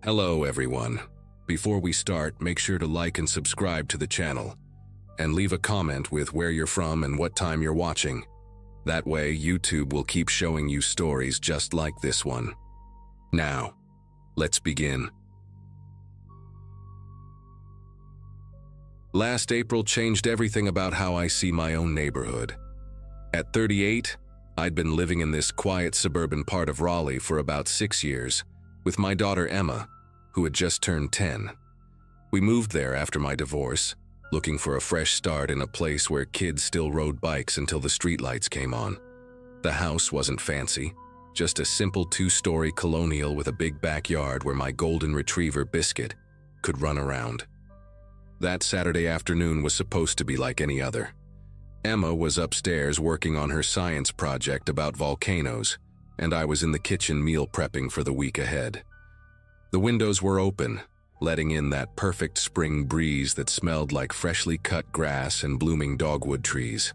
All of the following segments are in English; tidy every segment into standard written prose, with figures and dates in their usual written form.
Hello everyone. Before we start, make sure to like and subscribe to the channel, and leave a comment with where you're from and what time you're watching. That way, YouTube will keep showing you stories just like this one. Now, let's begin. Last April changed everything about how I see my own neighborhood. At 38, I'd been living in this quiet suburban part of Raleigh for about 6 years, with my daughter Emma, who had just turned 10. We moved there after my divorce, looking for a fresh start in a place where kids still rode bikes until the streetlights came on. The house wasn't fancy, just a simple 2-story colonial with a big backyard where my golden retriever Biscuit could run around. That Saturday afternoon was supposed to be like any other. Emma was upstairs working on her science project about volcanoes, and I was in the kitchen meal prepping for the week ahead. The windows were open, letting in that perfect spring breeze that smelled like freshly cut grass and blooming dogwood trees.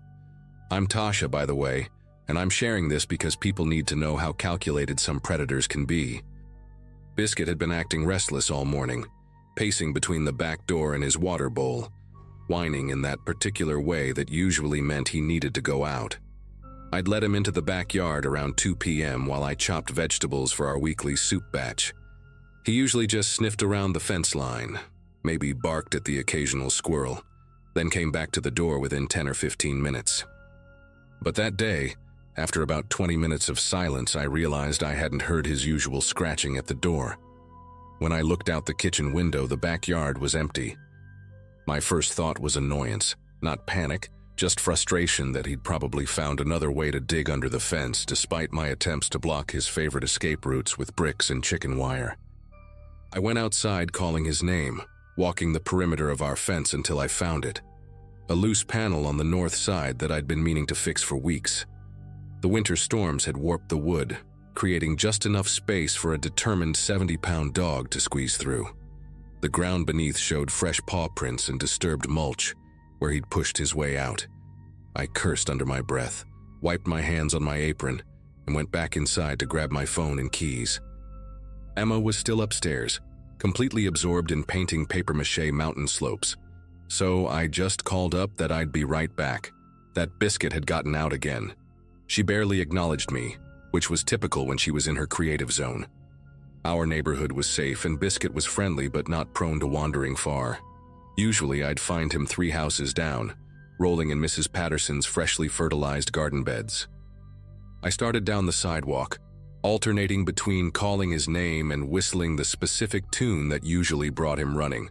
I'm Tasha, by the way, and I'm sharing this because people need to know how calculated some predators can be. Biscuit had been acting restless all morning, pacing between the back door and his water bowl, whining in that particular way that usually meant he needed to go out. I'd let him into the backyard around 2 p.m. while I chopped vegetables for our weekly soup batch. He usually just sniffed around the fence line, maybe barked at the occasional squirrel, then came back to the door within 10 or 15 minutes. But that day, after about 20 minutes of silence, I realized I hadn't heard his usual scratching at the door. When I looked out the kitchen window, the backyard was empty. My first thought was annoyance, not panic, just frustration that he'd probably found another way to dig under the fence despite my attempts to block his favorite escape routes with bricks and chicken wire. I went outside calling his name, walking the perimeter of our fence until I found it. A loose panel on the north side that I'd been meaning to fix for weeks. The winter storms had warped the wood, creating just enough space for a determined 70-pound dog to squeeze through. The ground beneath showed fresh paw prints and disturbed mulch, where he'd pushed his way out. I cursed under my breath, wiped my hands on my apron, and went back inside to grab my phone and keys. Emma was still upstairs, completely absorbed in painting papier-mâché mountain slopes. So I just called up that I'd be right back, that Biscuit had gotten out again. She barely acknowledged me, which was typical when she was in her creative zone. Our neighborhood was safe and Biscuit was friendly but not prone to wandering far. Usually I'd find him 3 houses down, rolling in Mrs. Patterson's freshly fertilized garden beds. I started down the sidewalk, alternating between calling his name and whistling the specific tune that usually brought him running.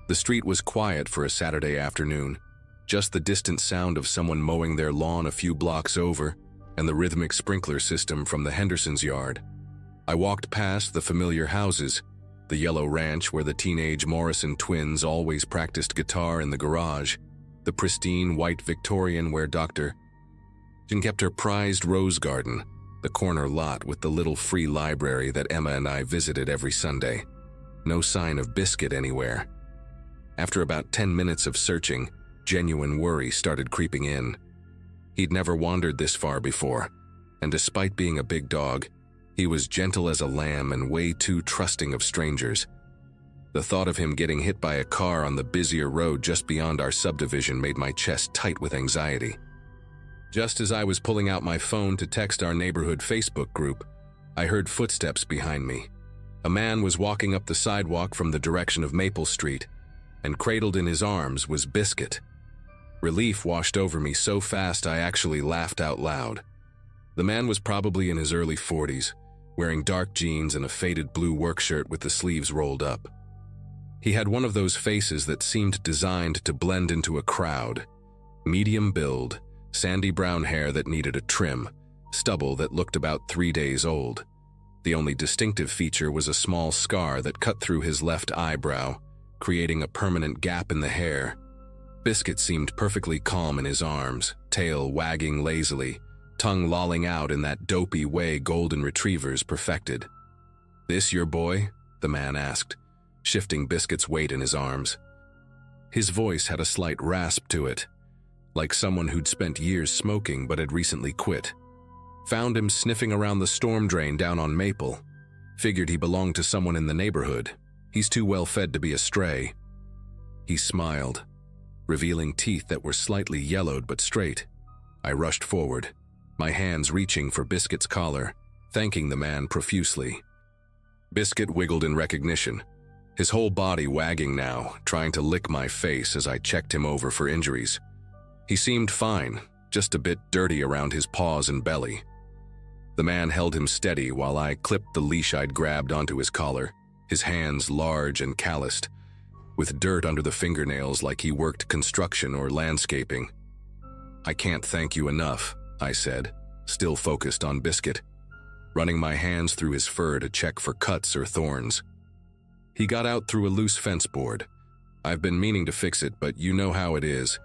The street was quiet for a Saturday afternoon, just the distant sound of someone mowing their lawn a few blocks over and the rhythmic sprinkler system from the Hendersons' yard. I walked past the familiar houses, the yellow ranch where the teenage Morrison twins always practiced guitar in the garage, the pristine white Victorian where Dr. kept her prized rose garden, the corner lot with the little free library that Emma and I visited every Sunday. No sign of Biscuit anywhere. After about 10 minutes of searching, genuine worry started creeping in. He'd never wandered this far before, and despite being a big dog, he was gentle as a lamb and way too trusting of strangers. The thought of him getting hit by a car on the busier road just beyond our subdivision made my chest tight with anxiety. Just as I was pulling out my phone to text our neighborhood Facebook group, I heard footsteps behind me. A man was walking up the sidewalk from the direction of Maple Street, and cradled in his arms was Biscuit. Relief washed over me so fast I actually laughed out loud. The man was probably in his early 40s, wearing dark jeans and a faded blue work shirt with the sleeves rolled up. He had one of those faces that seemed designed to blend into a crowd. Medium build, sandy brown hair that needed a trim, stubble that looked about 3 days old. The only distinctive feature was a small scar that cut through his left eyebrow, creating a permanent gap in the hair. Biscuit seemed perfectly calm in his arms, tail wagging lazily, tongue lolling out in that dopey way golden retrievers perfected. "This your boy?" the man asked, shifting Biscuit's weight in his arms. His voice had a slight rasp to it, like someone who'd spent years smoking but had recently quit. "Found him sniffing around the storm drain down on Maple. Figured he belonged to someone in the neighborhood. He's too well fed to be a stray." He smiled, revealing teeth that were slightly yellowed but straight. I rushed forward, my hands reaching for Biscuit's collar, thanking the man profusely. Biscuit wiggled in recognition, his whole body wagging now, trying to lick my face as I checked him over for injuries. He seemed fine, just a bit dirty around his paws and belly. The man held him steady while I clipped the leash I'd grabbed onto his collar, his hands large and calloused, with dirt under the fingernails like he worked construction or landscaping. "I can't thank you enough," I said, still focused on Biscuit, running my hands through his fur to check for cuts or thorns. He got out through a loose fence board. "I've been meaning to fix it, but you know how it is.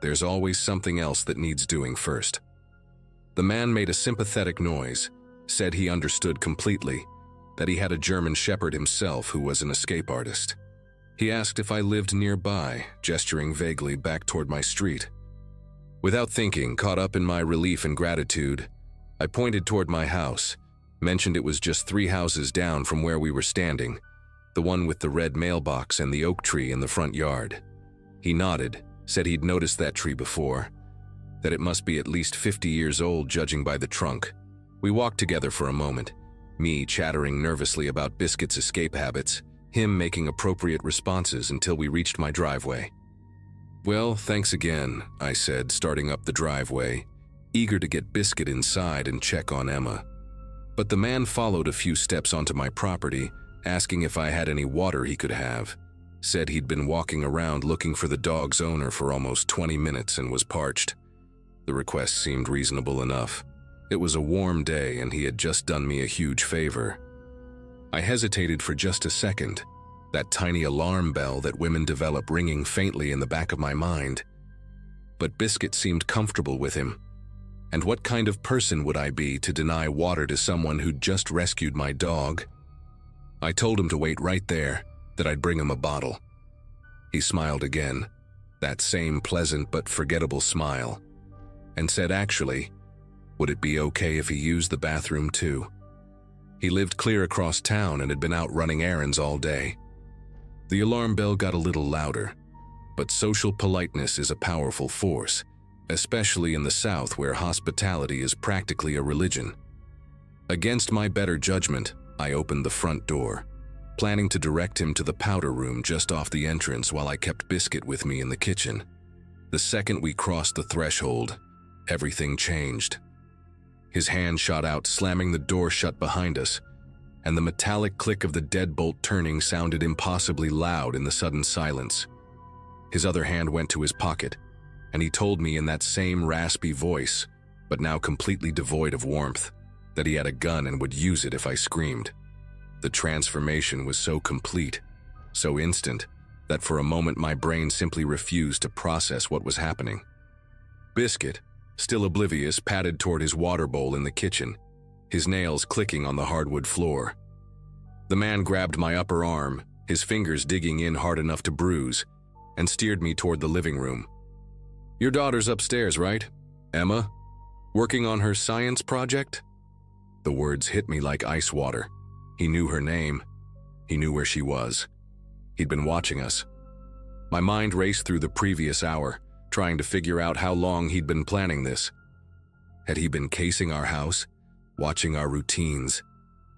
There's always something else that needs doing first." The man made a sympathetic noise, said he understood completely, that he had a German Shepherd himself who was an escape artist. He asked if I lived nearby, gesturing vaguely back toward my street. Without thinking, caught up in my relief and gratitude, I pointed toward my house, mentioned it was just 3 houses down from where we were standing, the one with the red mailbox and the oak tree in the front yard. He nodded, said he'd noticed that tree before, that it must be at least 50 years old judging by the trunk. We walked together for a moment, me chattering nervously about Biscuit's escape habits, him making appropriate responses until we reached my driveway. "Well, thanks again," I said, starting up the driveway, eager to get Biscuit inside and check on Emma. But the man followed a few steps onto my property, asking if I had any water he could have. Said he'd been walking around looking for the dog's owner for almost 20 minutes and was parched. The request seemed reasonable enough. It was a warm day and he had just done me a huge favor. I hesitated for just a second, that tiny alarm bell that women develop ringing faintly in the back of my mind. But Biscuit seemed comfortable with him. And what kind of person would I be to deny water to someone who'd just rescued my dog? I told him to wait right there, that I'd bring him a bottle. He smiled again, that same pleasant but forgettable smile, and said actually, would it be okay if he used the bathroom too? He lived clear across town and had been out running errands all day. The alarm bell got a little louder, but social politeness is a powerful force, especially in the South where hospitality is practically a religion. Against my better judgment, I opened the front door, planning to direct him to the powder room just off the entrance while I kept Biscuit with me in the kitchen. The second we crossed the threshold, everything changed. His hand shot out, slamming the door shut behind us, and the metallic click of the deadbolt turning sounded impossibly loud in the sudden silence. His other hand went to his pocket, and he told me in that same raspy voice, but now completely devoid of warmth, that he had a gun and would use it if I screamed. The transformation was so complete, so instant, that for a moment my brain simply refused to process what was happening. Biscuit, still oblivious, padded toward his water bowl in the kitchen, his nails clicking on the hardwood floor. The man grabbed my upper arm, his fingers digging in hard enough to bruise, and steered me toward the living room. "Your daughter's upstairs, right? Emma? Working on her science project?" The words hit me like ice water. He knew her name. He knew where she was. He'd been watching us. My mind raced through the previous hour, trying to figure out how long he'd been planning this. Had he been casing our house, watching our routines?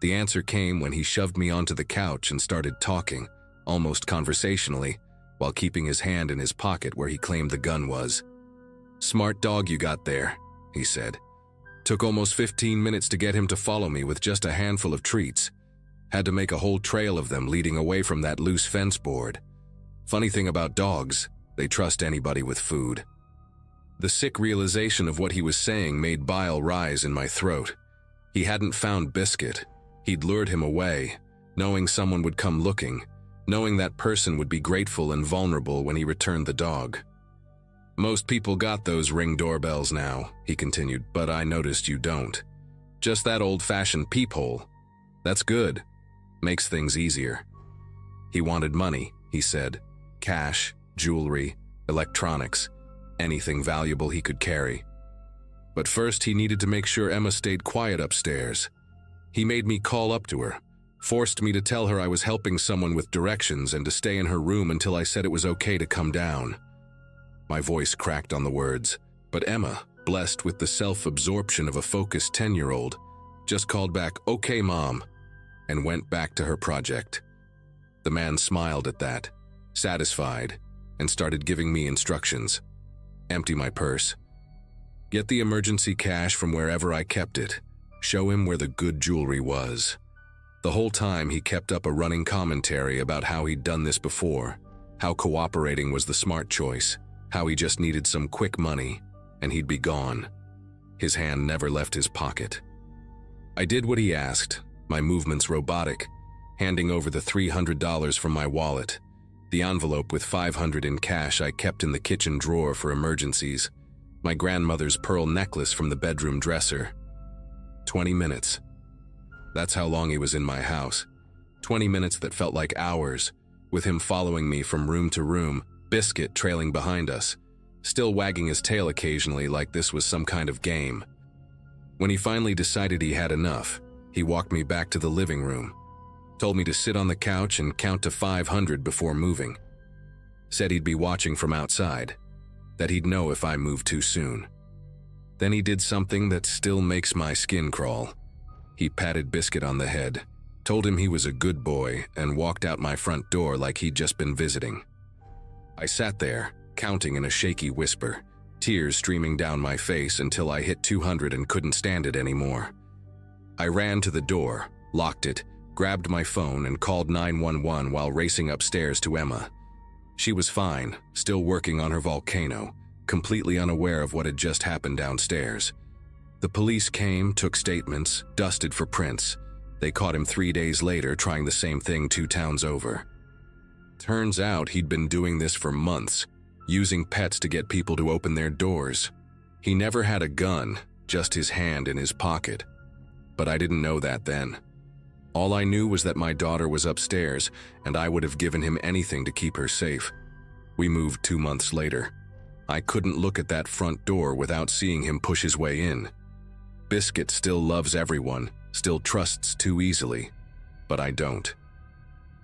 The answer came when he shoved me onto the couch and started talking, almost conversationally, while keeping his hand in his pocket where he claimed the gun was. "Smart dog you got there," he said. "Took almost 15 minutes to get him to follow me with just a handful of treats. Had to make a whole trail of them leading away from that loose fence board. Funny thing about dogs, they trust anybody with food." The sick realization of what he was saying made bile rise in my throat. He hadn't found Biscuit. He'd lured him away, knowing someone would come looking, knowing that person would be grateful and vulnerable when he returned the dog. "Most people got those Ring doorbells now," he continued, "but I noticed you don't. Just that old-fashioned peephole. That's good. Makes things easier." He wanted money, he said. Cash, jewelry, electronics, anything valuable he could carry. But first he needed to make sure Emma stayed quiet upstairs. He made me call up to her, forced me to tell her I was helping someone with directions and to stay in her room until I said it was okay to come down. My voice cracked on the words, but Emma, blessed with the self-absorption of a focused 10-year-old, just called back, "Okay, Mom," and went back to her project. The man smiled at that, satisfied, and started giving me instructions. Empty my purse. Get the emergency cash from wherever I kept it. Show him where the good jewelry was. The whole time he kept up a running commentary about how he'd done this before, how cooperating was the smart choice, how he just needed some quick money, and he'd be gone. His hand never left his pocket. I did what he asked, my movements robotic, handing over the $300 from my wallet, the envelope with $500 in cash I kept in the kitchen drawer for emergencies, my grandmother's pearl necklace from the bedroom dresser. 20 minutes. That's how long he was in my house. 20 minutes that felt like hours, with him following me from room to room, Biscuit trailing behind us, still wagging his tail occasionally like this was some kind of game. When he finally decided he had enough, he walked me back to the living room, told me to sit on the couch and count to 500 before moving. Said he'd be watching from outside, that he'd know if I moved too soon. Then he did something that still makes my skin crawl. He patted Biscuit on the head, told him he was a good boy, and walked out my front door like he'd just been visiting. I sat there, counting in a shaky whisper, tears streaming down my face until I hit 200 and couldn't stand it anymore. I ran to the door, locked it, grabbed my phone and called 911 while racing upstairs to Emma. She was fine, still working on her volcano, completely unaware of what had just happened downstairs. The police came, took statements, dusted for prints. They caught him 3 days later trying the same thing 2 towns over. Turns out he'd been doing this for months, using pets to get people to open their doors. He never had a gun, just his hand in his pocket. But I didn't know that then. All I knew was that my daughter was upstairs, and I would have given him anything to keep her safe. We moved 2 months later. I couldn't look at that front door without seeing him push his way in. Biscuit still loves everyone, still trusts too easily, but I don't.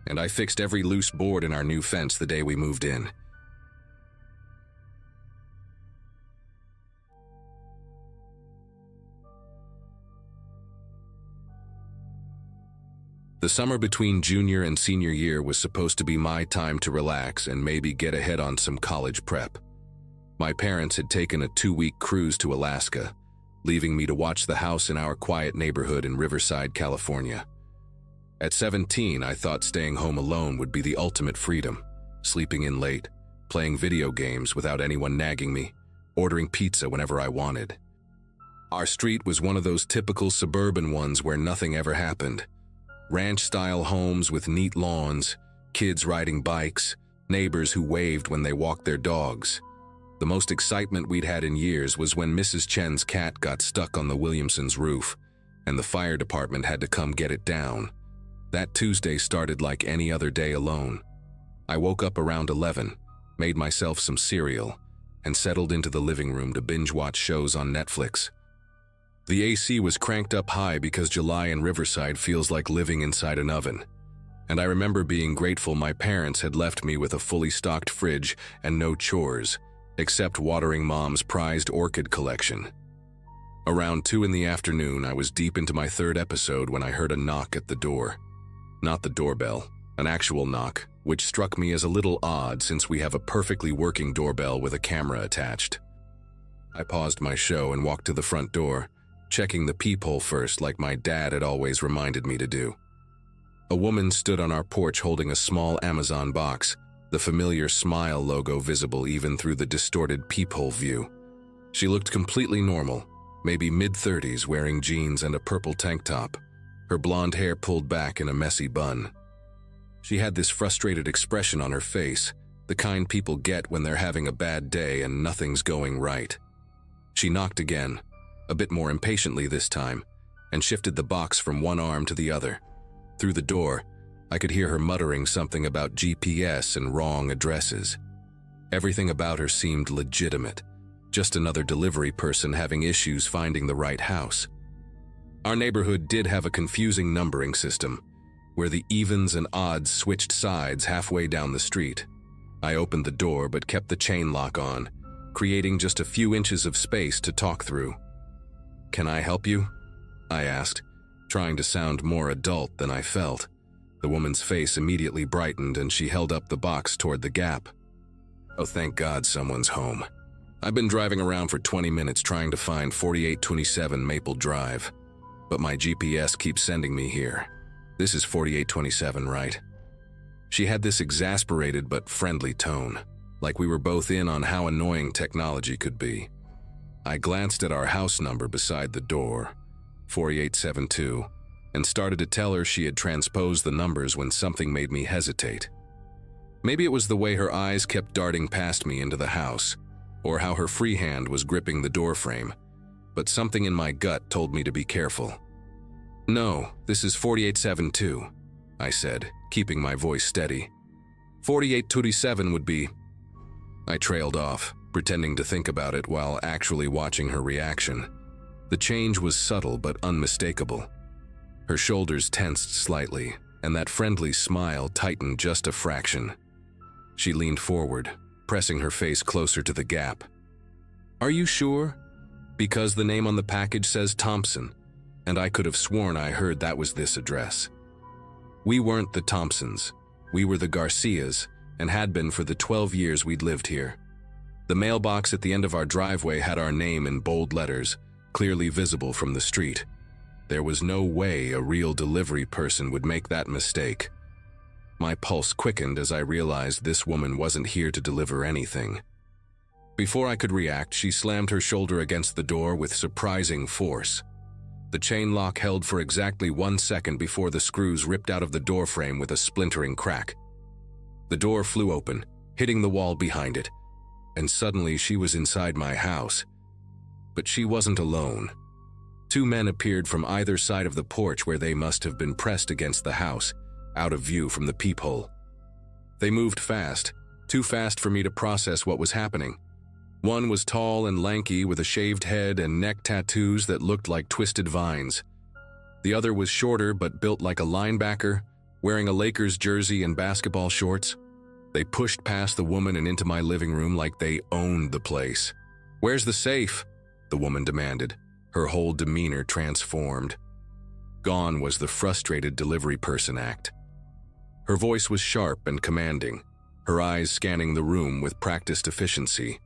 And I fixed every loose board in our new fence the day we moved in. The summer between junior and senior year was supposed to be my time to relax and maybe get ahead on some college prep. My parents had taken a 2-week cruise to Alaska, leaving me to watch the house in our quiet neighborhood in Riverside, California. At 17, I thought staying home alone would be the ultimate freedom, sleeping in late, playing video games without anyone nagging me, ordering pizza whenever I wanted. Our street was one of those typical suburban ones where nothing ever happened. Ranch-style homes with neat lawns, kids riding bikes, neighbors who waved when they walked their dogs. The most excitement we'd had in years was when Mrs. Chen's cat got stuck on the Williamsons' roof, and the fire department had to come get it down. That Tuesday started like any other day alone. I woke up around 11, made myself some cereal, and settled into the living room to binge-watch shows on Netflix. The AC was cranked up high because July in Riverside feels like living inside an oven. And I remember being grateful my parents had left me with a fully stocked fridge and no chores, except watering Mom's prized orchid collection. Around 2 in the afternoon, I was deep into my 3rd episode when I heard a knock at the door. Not the doorbell, an actual knock, which struck me as a little odd since we have a perfectly working doorbell with a camera attached. I paused my show and walked to the front door, checking the peephole first like my dad had always reminded me to do. A woman stood on our porch holding a small Amazon box, the familiar smile logo visible even through the distorted peephole view. She looked completely normal, maybe mid-30s, wearing jeans and a purple tank top, her blonde hair pulled back in a messy bun. She had this frustrated expression on her face, the kind people get when they're having a bad day and nothing's going right. She knocked again, a bit more impatiently this time, and shifted the box from one arm to the other. Through the door, I could hear her muttering something about GPS and wrong addresses. Everything about her seemed legitimate, just another delivery person having issues finding the right house. Our neighborhood did have a confusing numbering system. where the evens and odds switched sides halfway down the street. I opened the door but kept the chain lock on, creating just a few inches of space to talk through. "Can I help you?" I asked, trying to sound more adult than I felt. The woman's face immediately brightened and she held up the box toward the gap. "Oh, thank God someone's home. I've been driving around for 20 minutes trying to find 4827 Maple Drive, but my GPS keeps sending me here. This is 4827, right?" She had this exasperated but friendly tone, like we were both in on how annoying technology could be. I glanced at our house number beside the door, 4872, and started to tell her she had transposed the numbers when something made me hesitate. Maybe it was the way her eyes kept darting past me into the house, or how her free hand was gripping the doorframe, but something in my gut told me to be careful. "No, this is 4872, I said, keeping my voice steady. 4827 would be..." I trailed off, pretending to think about it while actually watching her reaction. The change was subtle but unmistakable. Her shoulders tensed slightly, and that friendly smile tightened just a fraction. She leaned forward, pressing her face closer to the gap. "Are you sure? Because the name on the package says Thompson, and I could have sworn I heard that was this address." We weren't the Thompsons. We were the Garcias, and had been for the 12 years we'd lived here. The mailbox at the end of our driveway had our name in bold letters, clearly visible from the street. There was no way a real delivery person would make that mistake. My pulse quickened as I realized this woman wasn't here to deliver anything. Before I could react, she slammed her shoulder against the door with surprising force. The chain lock held for exactly 1 second before the screws ripped out of the doorframe with a splintering crack. The door flew open, hitting the wall behind it, and suddenly she was inside my house. But she wasn't alone. 2 men appeared from either side of the porch where they must have been pressed against the house, out of view from the peephole. They moved fast, too fast for me to process what was happening. One was tall and lanky with a shaved head and neck tattoos that looked like twisted vines. The other was shorter but built like a linebacker, wearing a Lakers jersey and basketball shorts. They pushed past the woman and into my living room like they owned the place. "Where's the safe?" the woman demanded, her whole demeanor transformed. Gone was the frustrated delivery person act. Her voice was sharp and commanding, her eyes scanning the room with practiced efficiency.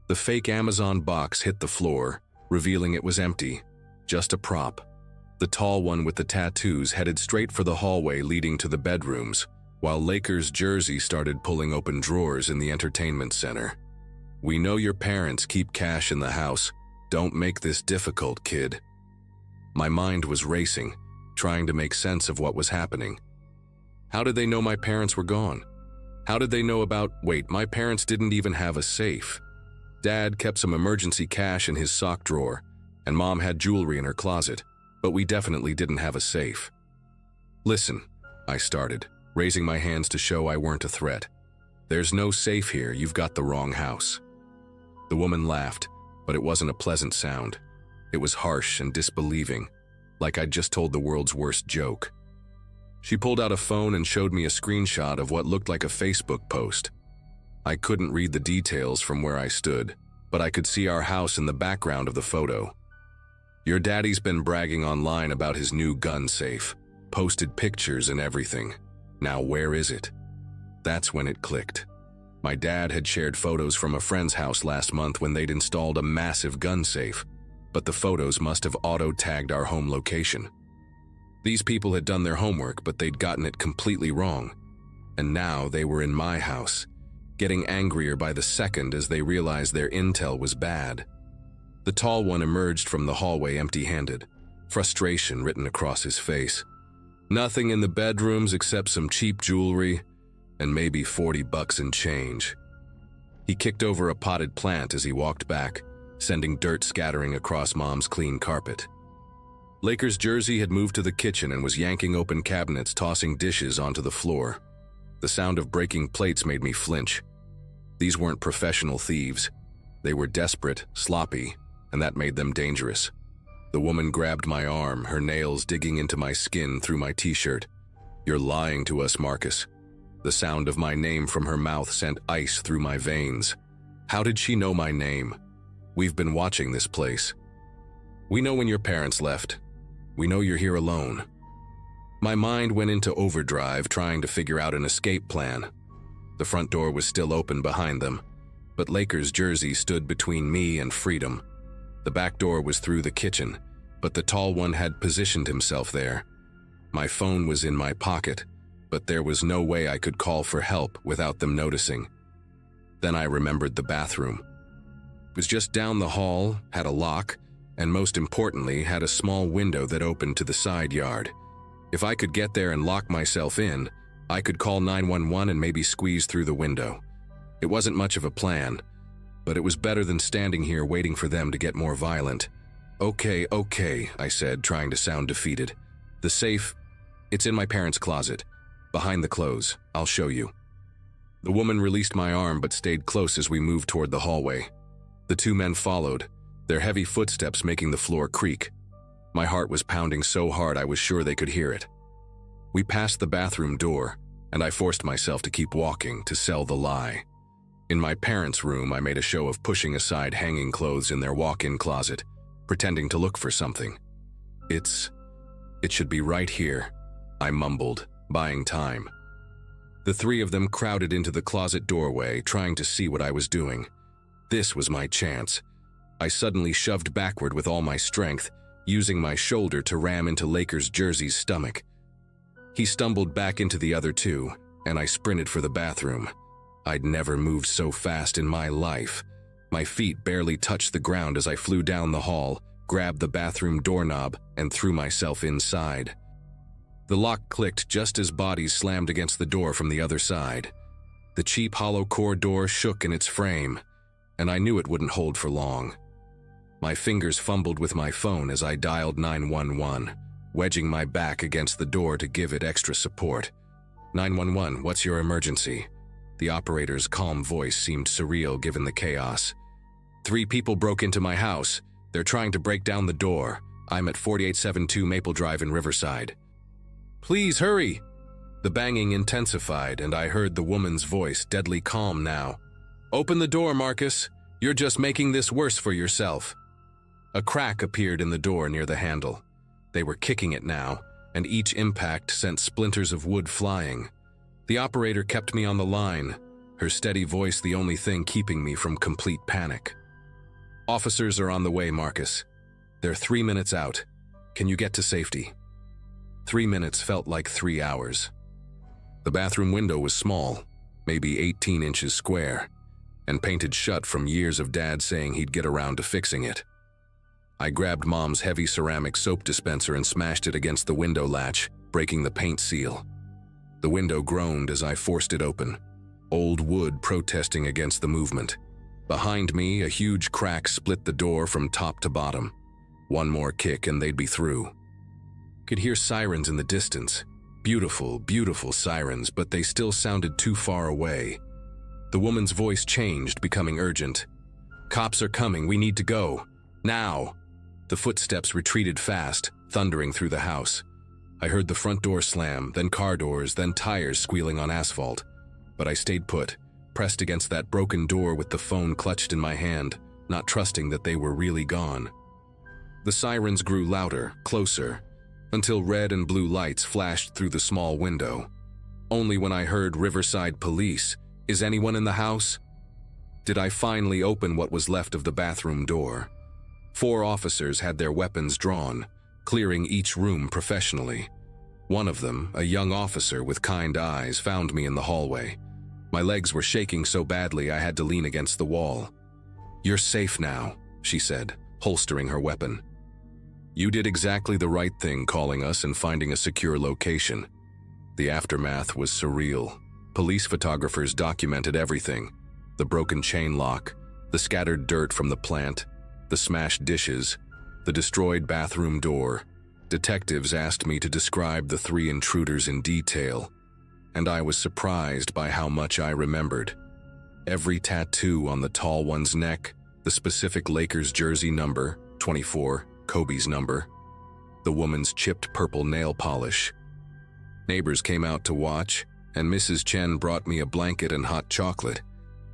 The fake Amazon box hit the floor, revealing it was empty, just a prop. The tall one with the tattoos headed straight for the hallway leading to the bedrooms, while Lakers jersey started pulling open drawers in the entertainment center. "We know your parents keep cash in the house. Don't make this difficult, kid." My mind was racing, trying to make sense of what was happening. How did they know my parents were gone? How did they know about— Wait, my parents didn't even have a safe. Dad kept some emergency cash in his sock drawer, and Mom had jewelry in her closet, but we definitely didn't have a safe. "Listen," I started, raising my hands to show I weren't a threat. "There's no safe here, you've got the wrong house." The woman laughed, but it wasn't a pleasant sound. It was harsh and disbelieving, like I'd just told the world's worst joke. She pulled out a phone and showed me a screenshot of what looked like a Facebook post. I couldn't read the details from where I stood, but I could see our house in the background of the photo. "Your daddy's been bragging online about his new gun safe, posted pictures and everything. Now where is it?" That's when it clicked. My dad had shared photos from a friend's house last month when they'd installed a massive gun safe, but the photos must have auto-tagged our home location. These people had done their homework, but they'd gotten it completely wrong. And now they were in my house, getting angrier by the second as they realized their intel was bad. The tall one emerged from the hallway empty-handed, frustration written across his face. "Nothing in the bedrooms except some cheap jewelry and maybe $40 in change." He kicked over a potted plant as he walked back, sending dirt scattering across Mom's clean carpet. Lakers jersey had moved to the kitchen and was yanking open cabinets, tossing dishes onto the floor. The sound of breaking plates made me flinch. These weren't professional thieves. They were desperate, sloppy, and that made them dangerous. The woman grabbed my arm, her nails digging into my skin through my t-shirt. "You're lying to us, Marcus." The sound of my name from her mouth sent ice through my veins. How did she know my name? "We've been watching this place. We know when your parents left. We know you're here alone." My mind went into overdrive trying to figure out an escape plan. The front door was still open behind them, but Lakers' jersey stood between me and freedom. The back door was through the kitchen, but the tall one had positioned himself there. My phone was in my pocket, but there was no way I could call for help without them noticing. Then I remembered the bathroom. It was just down the hall, had a lock, and most importantly, had a small window that opened to the side yard. If I could get there and lock myself in, I could call 911 and maybe squeeze through the window. It wasn't much of a plan, but it was better than standing here waiting for them to get more violent. Okay, I said, trying to sound defeated. "The safe, it's in my parents' closet, behind the clothes. I'll show you." The woman released my arm but stayed close as we moved toward the hallway. The two men followed, their heavy footsteps making the floor creak. My heart was pounding so hard I was sure they could hear it. We passed the bathroom door, and I forced myself to keep walking to sell the lie. In my parents' room, I made a show of pushing aside hanging clothes in their walk-in closet, pretending to look for something. It should be right here," I mumbled, buying time. The three of them crowded into the closet doorway, trying to see what I was doing. This was my chance. I suddenly shoved backward with all my strength, using my shoulder to ram into Lakers' jersey's stomach. He stumbled back into the other two, and I sprinted for the bathroom. I'd never moved so fast in my life. My feet barely touched the ground as I flew down the hall, grabbed the bathroom doorknob, and threw myself inside. The lock clicked just as bodies slammed against the door from the other side. The cheap hollow core door shook in its frame, and I knew it wouldn't hold for long. My fingers fumbled with my phone as I dialed 911, wedging my back against the door to give it extra support. 911, what's your emergency?" The operator's calm voice seemed surreal given the chaos. 3 people broke into my house. They're trying to break down the door. I'm at 4872 Maple Drive in Riverside. Please hurry! The banging intensified, and I heard the woman's voice, deadly calm now. Open the door, Marcus. You're just making this worse for yourself. A crack appeared in the door near the handle. They were kicking it now, and each impact sent splinters of wood flying. The operator kept me on the line, her steady voice the only thing keeping me from complete panic. Officers are on the way, Marcus. They're 3 minutes out. Can you get to safety? 3 minutes felt like 3 hours. The bathroom window was small, maybe 18 inches square, and painted shut from years of Dad saying he'd get around to fixing it. I grabbed Mom's heavy ceramic soap dispenser and smashed it against the window latch, breaking the paint seal. The window groaned as I forced it open, old wood protesting against the movement. Behind me, a huge crack split the door from top to bottom. One more kick and they'd be through. Could hear sirens in the distance. Beautiful, beautiful sirens, but they still sounded too far away. The woman's voice changed, becoming urgent. Cops are coming, we need to go. Now! The footsteps retreated fast, thundering through the house. I heard the front door slam, then car doors, then tires squealing on asphalt. But I stayed put, pressed against that broken door with the phone clutched in my hand, not trusting that they were really gone. The sirens grew louder, closer, until red and blue lights flashed through the small window. Only when I heard Riverside Police, "Is anyone in the house?" did I finally open what was left of the bathroom door. 4 officers had their weapons drawn, clearing each room professionally. One of them, a young officer with kind eyes, found me in the hallway. My legs were shaking so badly I had to lean against the wall. "You're safe now," she said, holstering her weapon. "You did exactly the right thing calling us and finding a secure location." The aftermath was surreal. Police photographers documented everything: the broken chain lock, the scattered dirt from the plant, the smashed dishes, the destroyed bathroom door. Detectives asked me to describe the 3 intruders in detail, and I was surprised by how much I remembered. Every tattoo on the tall one's neck, the specific Lakers jersey number, 24, Kobe's number, the woman's chipped purple nail polish. Neighbors came out to watch, and Mrs. Chen brought me a blanket and hot chocolate,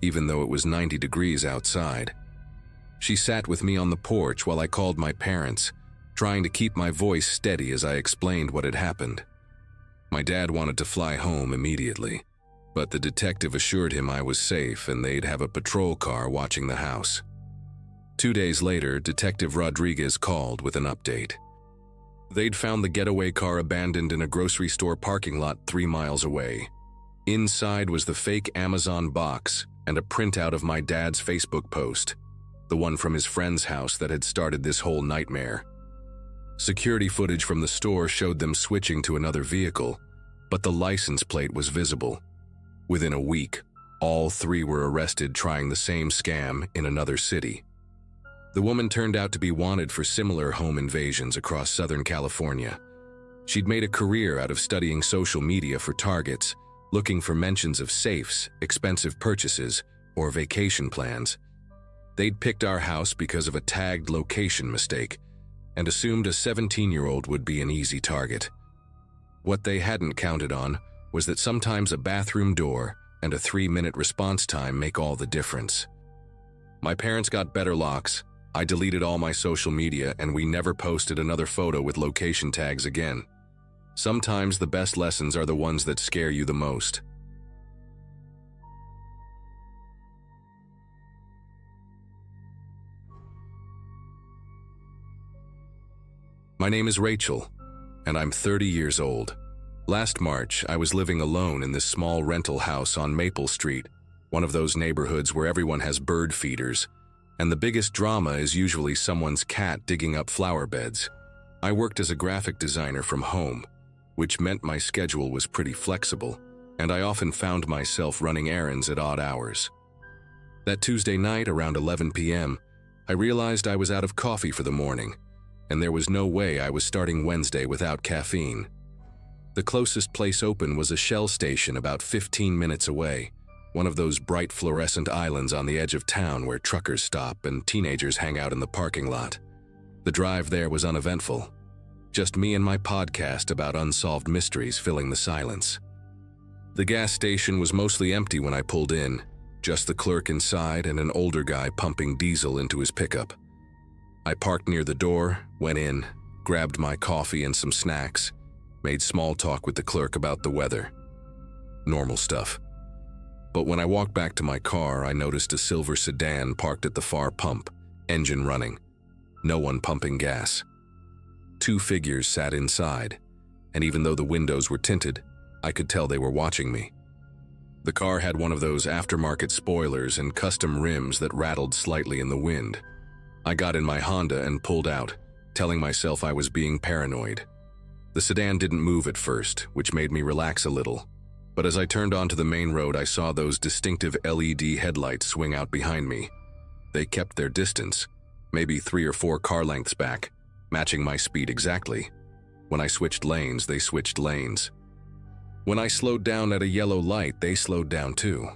even though it was 90 degrees outside. She sat with me on the porch while I called my parents, trying to keep my voice steady as I explained what had happened. My dad wanted to fly home immediately, but the detective assured him I was safe and they'd have a patrol car watching the house. 2 days later, Detective Rodriguez called with an update. They'd found the getaway car abandoned in a grocery store parking lot 3 miles away. Inside was the fake Amazon box and a printout of my dad's Facebook post, the one from his friend's house that had started this whole nightmare. Security footage from the store showed them switching to another vehicle, but the license plate was visible. Within a week, all 3 were arrested trying the same scam in another city. The woman turned out to be wanted for similar home invasions across Southern California. She'd made a career out of studying social media for targets, looking for mentions of safes, expensive purchases, or vacation plans. They'd picked our house because of a tagged location mistake and assumed a 17-year-old would be an easy target. What they hadn't counted on was that sometimes a bathroom door and a 3-minute response time make all the difference. My parents got better locks. I deleted all my social media and we never posted another photo with location tags again. Sometimes the best lessons are the ones that scare you the most. My name is Rachel, and I'm 30 years old. Last March, I was living alone in this small rental house on Maple Street, one of those neighborhoods where everyone has bird feeders, and the biggest drama is usually someone's cat digging up flower beds. I worked as a graphic designer from home, which meant my schedule was pretty flexible, and I often found myself running errands at odd hours. That Tuesday night, around 11 p.m., I realized I was out of coffee for the morning, and there was no way I was starting Wednesday without caffeine. The closest place open was a Shell station about 15 minutes away, one of those bright fluorescent islands on the edge of town where truckers stop and teenagers hang out in the parking lot. The drive there was uneventful. Just me and my podcast about unsolved mysteries filling the silence. The gas station was mostly empty when I pulled in, just the clerk inside and an older guy pumping diesel into his pickup. I parked near the door, went in, grabbed my coffee and some snacks, made small talk with the clerk about the weather. Normal stuff. But when I walked back to my car, I noticed a silver sedan parked at the far pump, engine running. No one pumping gas. 2 figures sat inside, and even though the windows were tinted, I could tell they were watching me. The car had one of those aftermarket spoilers and custom rims that rattled slightly in the wind. I got in my Honda and pulled out, telling myself I was being paranoid. The sedan didn't move at first, which made me relax a little. But as I turned onto the main road, I saw those distinctive LED headlights swing out behind me. They kept their distance, maybe 3 or 4 car lengths back, matching my speed exactly. When I switched lanes, they switched lanes. When I slowed down at a yellow light, they slowed down too.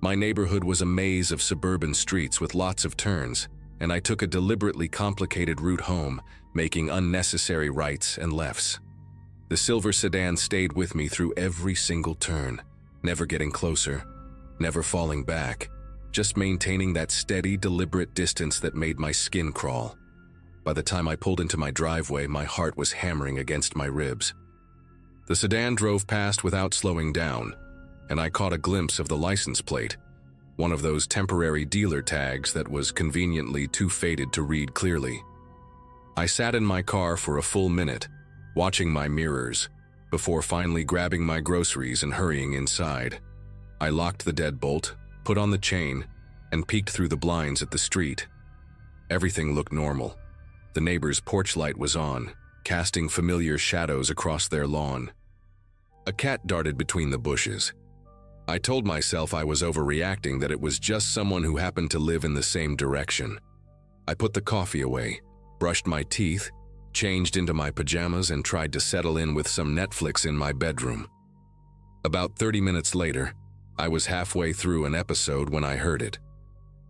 My neighborhood was a maze of suburban streets with lots of turns, and I took a deliberately complicated route home, making unnecessary rights and lefts. The silver sedan stayed with me through every single turn, never getting closer, never falling back, just maintaining that steady, deliberate distance that made my skin crawl. By the time I pulled into my driveway, my heart was hammering against my ribs. The sedan drove past without slowing down, and I caught a glimpse of the license plate, one of those temporary dealer tags that was conveniently too faded to read clearly. I sat in my car for a full minute, watching my mirrors, before finally grabbing my groceries and hurrying inside. I locked the deadbolt, put on the chain, and peeked through the blinds at the street. Everything looked normal. The neighbor's porch light was on, casting familiar shadows across their lawn. A cat darted between the bushes. I told myself I was overreacting, that it was just someone who happened to live in the same direction. I put the coffee away, brushed my teeth, changed into my pajamas, and tried to settle in with some Netflix in my bedroom. About 30 minutes later, I was halfway through an episode when I heard it.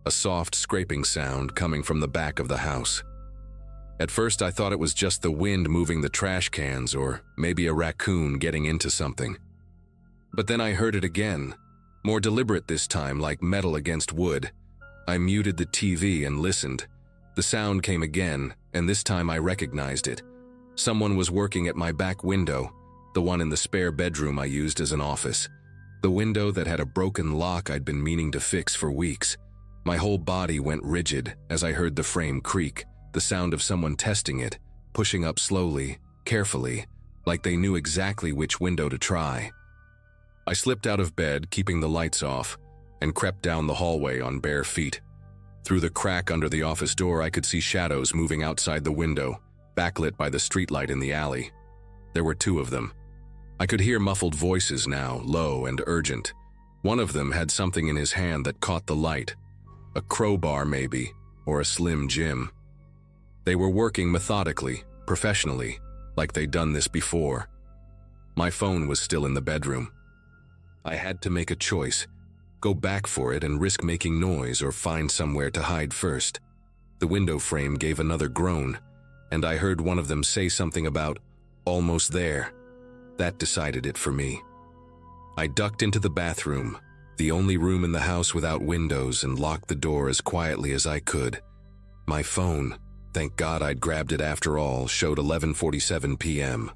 A soft scraping sound coming from the back of the house. At first, I thought it was just the wind moving the trash cans or maybe a raccoon getting into something. But then I heard it again, more deliberate this time, like metal against wood. I muted the TV and listened. The sound came again, and this time I recognized it. Someone was working at my back window, the one in the spare bedroom I used as an office. The window that had a broken lock I'd been meaning to fix for weeks. My whole body went rigid as I heard the frame creak, the sound of someone testing it, pushing up slowly, carefully, like they knew exactly which window to try. I slipped out of bed, keeping the lights off, and crept down the hallway on bare feet. Through the crack under the office door, I could see shadows moving outside the window, backlit by the streetlight in the alley. There were 2 of them. I could hear muffled voices now, low and urgent. One of them had something in his hand that caught the light. A crowbar maybe, or a Slim Jim. They were working methodically, professionally, like they'd done this before. My phone was still in the bedroom. I had to make a choice, go back for it and risk making noise or find somewhere to hide first. The window frame gave another groan, and I heard one of them say something about almost there. That decided it for me. I ducked into the bathroom, the only room in the house without windows, and locked the door as quietly as I could. My phone, thank God I'd grabbed it after all, showed 11:47 p.m.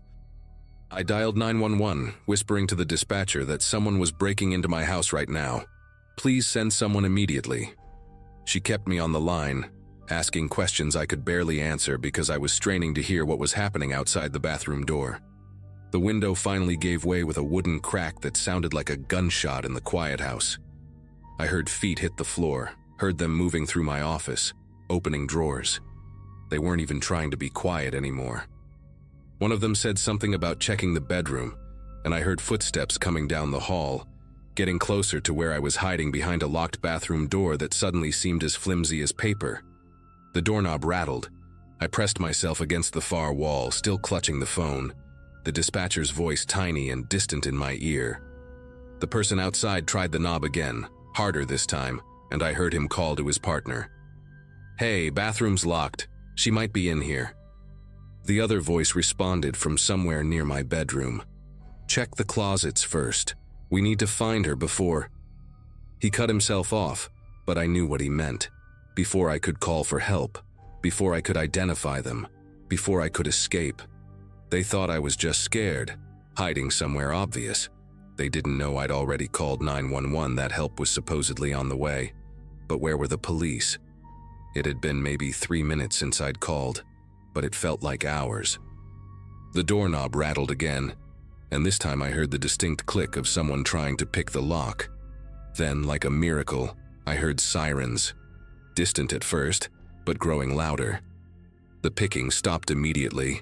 I dialed 911, whispering to the dispatcher that someone was breaking into my house right now. Please send someone immediately. She kept me on the line, asking questions I could barely answer because I was straining to hear what was happening outside the bathroom door. The window finally gave way with a wooden crack that sounded like a gunshot in the quiet house. I heard feet hit the floor, heard them moving through my office, opening drawers. They weren't even trying to be quiet anymore. One of them said something about checking the bedroom, and I heard footsteps coming down the hall, getting closer to where I was hiding behind a locked bathroom door that suddenly seemed as flimsy as paper. The doorknob rattled. I pressed myself against the far wall, still clutching the phone, the dispatcher's voice tiny and distant in my ear. The person outside tried the knob again, harder this time, and I heard him call to his partner. "Hey, bathroom's locked. She might be in here." The other voice responded from somewhere near my bedroom. "Check the closets first. We need to find her before—" He cut himself off, but I knew what he meant. Before I could call for help, before I could identify them, before I could escape. They thought I was just scared, hiding somewhere obvious. They didn't know I'd already called 911, that help was supposedly on the way. But where were the police? It had been maybe 3 minutes since I'd called, but it felt like hours. The doorknob rattled again, and this time I heard the distinct click of someone trying to pick the lock. Then, like a miracle, I heard sirens. Distant at first, but growing louder. The picking stopped immediately.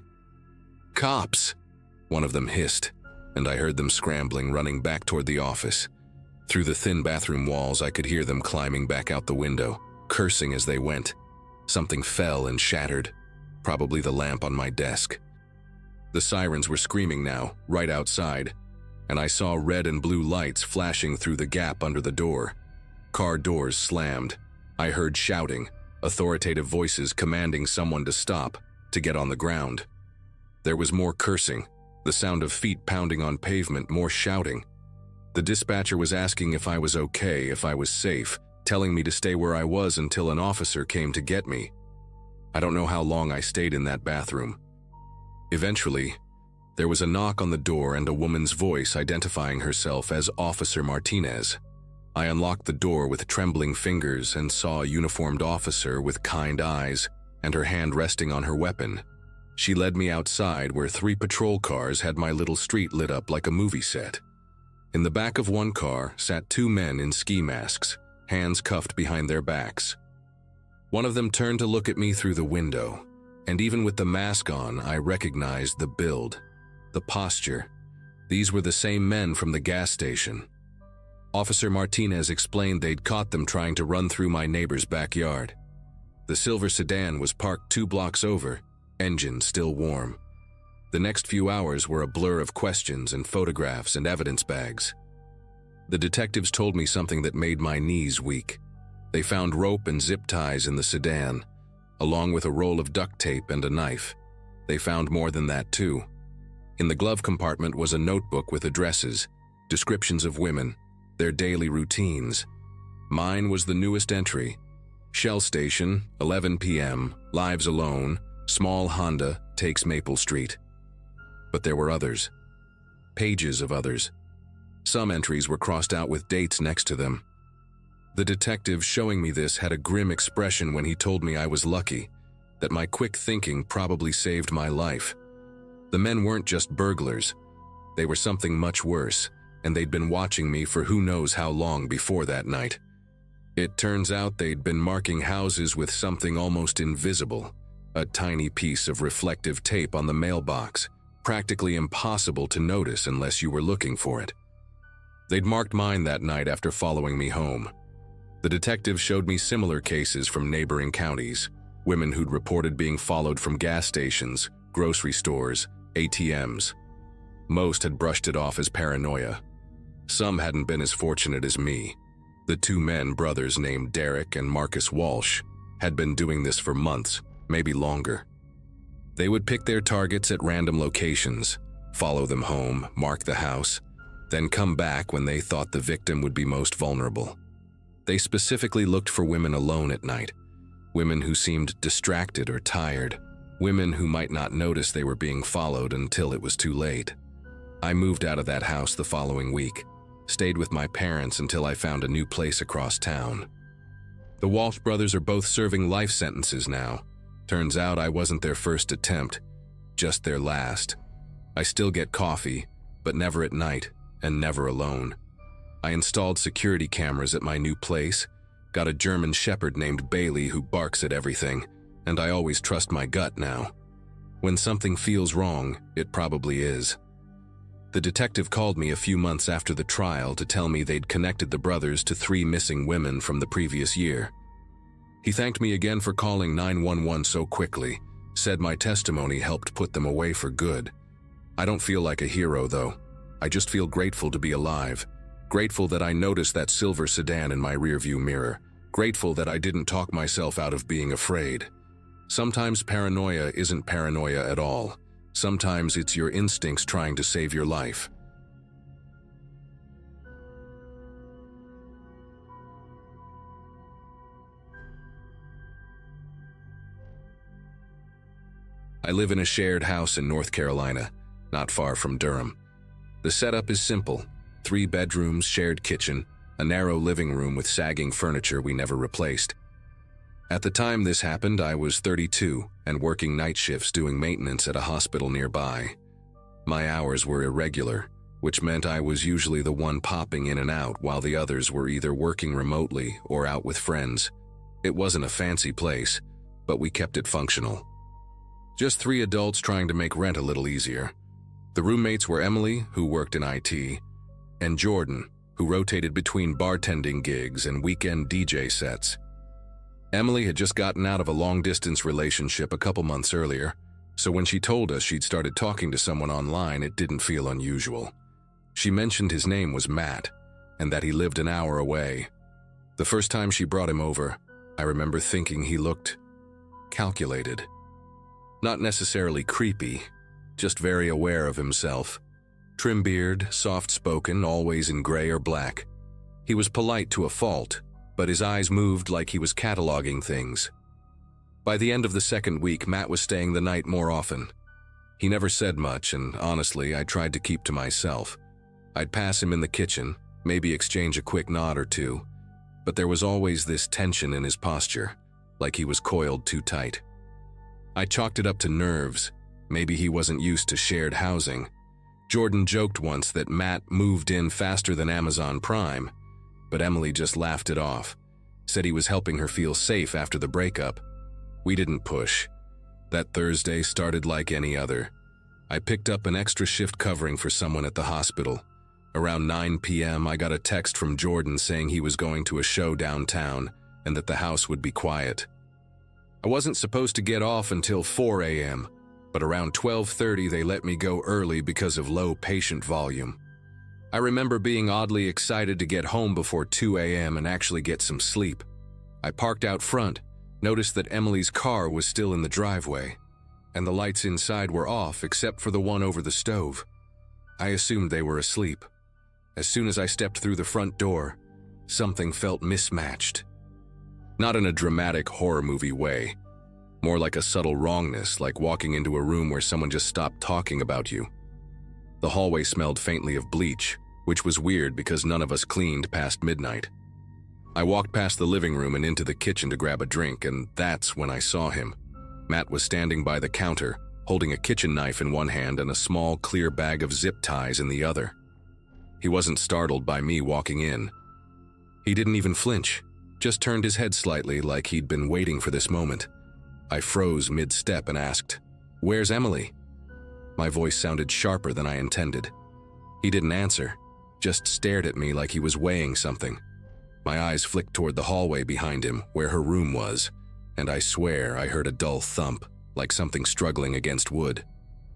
"Cops!" one of them hissed, and I heard them scrambling, running back toward the office. Through the thin bathroom walls, I could hear them climbing back out the window, cursing as they went. Something fell and shattered, probably the lamp on my desk. The sirens were screaming now, right outside, and I saw red and blue lights flashing through the gap under the door. Car doors slammed. I heard shouting, authoritative voices commanding someone to stop, to get on the ground. There was more cursing, the sound of feet pounding on pavement, more shouting. The dispatcher was asking if I was okay, if I was safe, telling me to stay where I was until an officer came to get me. I don't know how long I stayed in that bathroom. Eventually, there was a knock on the door and a woman's voice identifying herself as Officer Martinez. I unlocked the door with trembling fingers and saw a uniformed officer with kind eyes and her hand resting on her weapon. She led me outside where 3 patrol cars had my little street lit up like a movie set. In the back of one car sat 2 men in ski masks, hands cuffed behind their backs. One of them turned to look at me through the window, and even with the mask on, I recognized the build, the posture. These were the same men from the gas station. Officer Martinez explained they'd caught them trying to run through my neighbor's backyard. The silver sedan was parked 2 blocks over, engine still warm. The next few hours were a blur of questions and photographs and evidence bags. The detectives told me something that made my knees weak. They found rope and zip ties in the sedan, along with a roll of duct tape and a knife. They found more than that too. In the glove compartment was a notebook with addresses, descriptions of women, their daily routines. Mine was the newest entry. Shell Station, 11 p.m., lives alone, small Honda, takes Maple Street. But there were others. Pages of others. Some entries were crossed out with dates next to them. The detective showing me this had a grim expression when he told me I was lucky, that my quick thinking probably saved my life. The men weren't just burglars. They were something much worse, and they'd been watching me for who knows how long before that night. It turns out they'd been marking houses with something almost invisible, a tiny piece of reflective tape on the mailbox, practically impossible to notice unless you were looking for it. They'd marked mine that night after following me home. The detective showed me similar cases from neighboring counties, women who'd reported being followed from gas stations, grocery stores, ATMs. Most had brushed it off as paranoia. Some hadn't been as fortunate as me. The two men, brothers named Derek and Marcus Walsh, had been doing this for months, maybe longer. They would pick their targets at random locations, follow them home, mark the house, then come back when they thought the victim would be most vulnerable. They specifically looked for women alone at night, women who seemed distracted or tired, women who might not notice they were being followed until it was too late. I moved out of that house the following week, stayed with my parents until I found a new place across town. The Walsh brothers are both serving life sentences now. Turns out I wasn't their first attempt, just their last. I still get coffee, but never at night and never alone. I installed security cameras at my new place, got a German shepherd named Bailey who barks at everything, and I always trust my gut now. When something feels wrong, it probably is. The detective called me a few months after the trial to tell me they'd connected the brothers to 3 missing women from the previous year. He thanked me again for calling 911 so quickly, said my testimony helped put them away for good. I don't feel like a hero, though. I just feel grateful to be alive. Grateful that I noticed that silver sedan in my rearview mirror. Grateful that I didn't talk myself out of being afraid. Sometimes paranoia isn't paranoia at all. Sometimes it's your instincts trying to save your life. I live in a shared house in North Carolina, not far from Durham. The setup is simple: 3 bedrooms, shared kitchen, a narrow living room with sagging furniture we never replaced. At the time this happened, I was 32 and working night shifts doing maintenance at a hospital nearby. My hours were irregular, which meant I was usually the one popping in and out while the others were either working remotely or out with friends. It wasn't a fancy place, but we kept it functional. Just 3 adults trying to make rent a little easier. The roommates were Emily, who worked in IT, and Jordan, who rotated between bartending gigs and weekend DJ sets. Emily had just gotten out of a long-distance relationship a couple months earlier, so when she told us she'd started talking to someone online, it didn't feel unusual. She mentioned his name was Matt, and that he lived an hour away. The first time she brought him over, I remember thinking he looked calculated. Not necessarily creepy, just very aware of himself. Trim beard, soft-spoken, always in gray or black. He was polite to a fault, but his eyes moved like he was cataloging things. By the end of the second week, Matt was staying the night more often. He never said much, and honestly, I tried to keep to myself. I'd pass him in the kitchen, maybe exchange a quick nod or two, but there was always this tension in his posture, like he was coiled too tight. I chalked it up to nerves. Maybe he wasn't used to shared housing. Jordan joked once that Matt moved in faster than Amazon Prime, but Emily just laughed it off, said he was helping her feel safe after the breakup. We didn't push. That Thursday started like any other. I picked up an extra shift covering for someone at the hospital. Around 9 p.m., I got a text from Jordan saying he was going to a show downtown and that the house would be quiet. I wasn't supposed to get off until 4 a.m., but around 12:30 they let me go early because of low patient volume. I remember being oddly excited to get home before 2 a.m. and actually get some sleep. I parked out front, Noticed that Emily's car was still in the driveway, and the lights inside were off except for the one over the stove. I assumed they were asleep. As soon as I stepped through the front door, something felt mismatched. Not in a dramatic horror movie way, more like a subtle wrongness, like walking into a room where someone just stopped talking about you. The hallway smelled faintly of bleach, which was weird because none of us cleaned past midnight. I walked past the living room and into the kitchen to grab a drink, and that's when I saw him. Matt was standing by the counter, holding a kitchen knife in one hand and a small, clear bag of zip ties in the other. He wasn't startled by me walking in. He didn't even flinch, just turned his head slightly like he'd been waiting for this moment. I froze mid-step and asked, "Where's Emily?" My voice sounded sharper than I intended. He didn't answer, just stared at me like he was weighing something. My eyes flicked toward the hallway behind him, where her room was, and I swear I heard a dull thump, like something struggling against wood.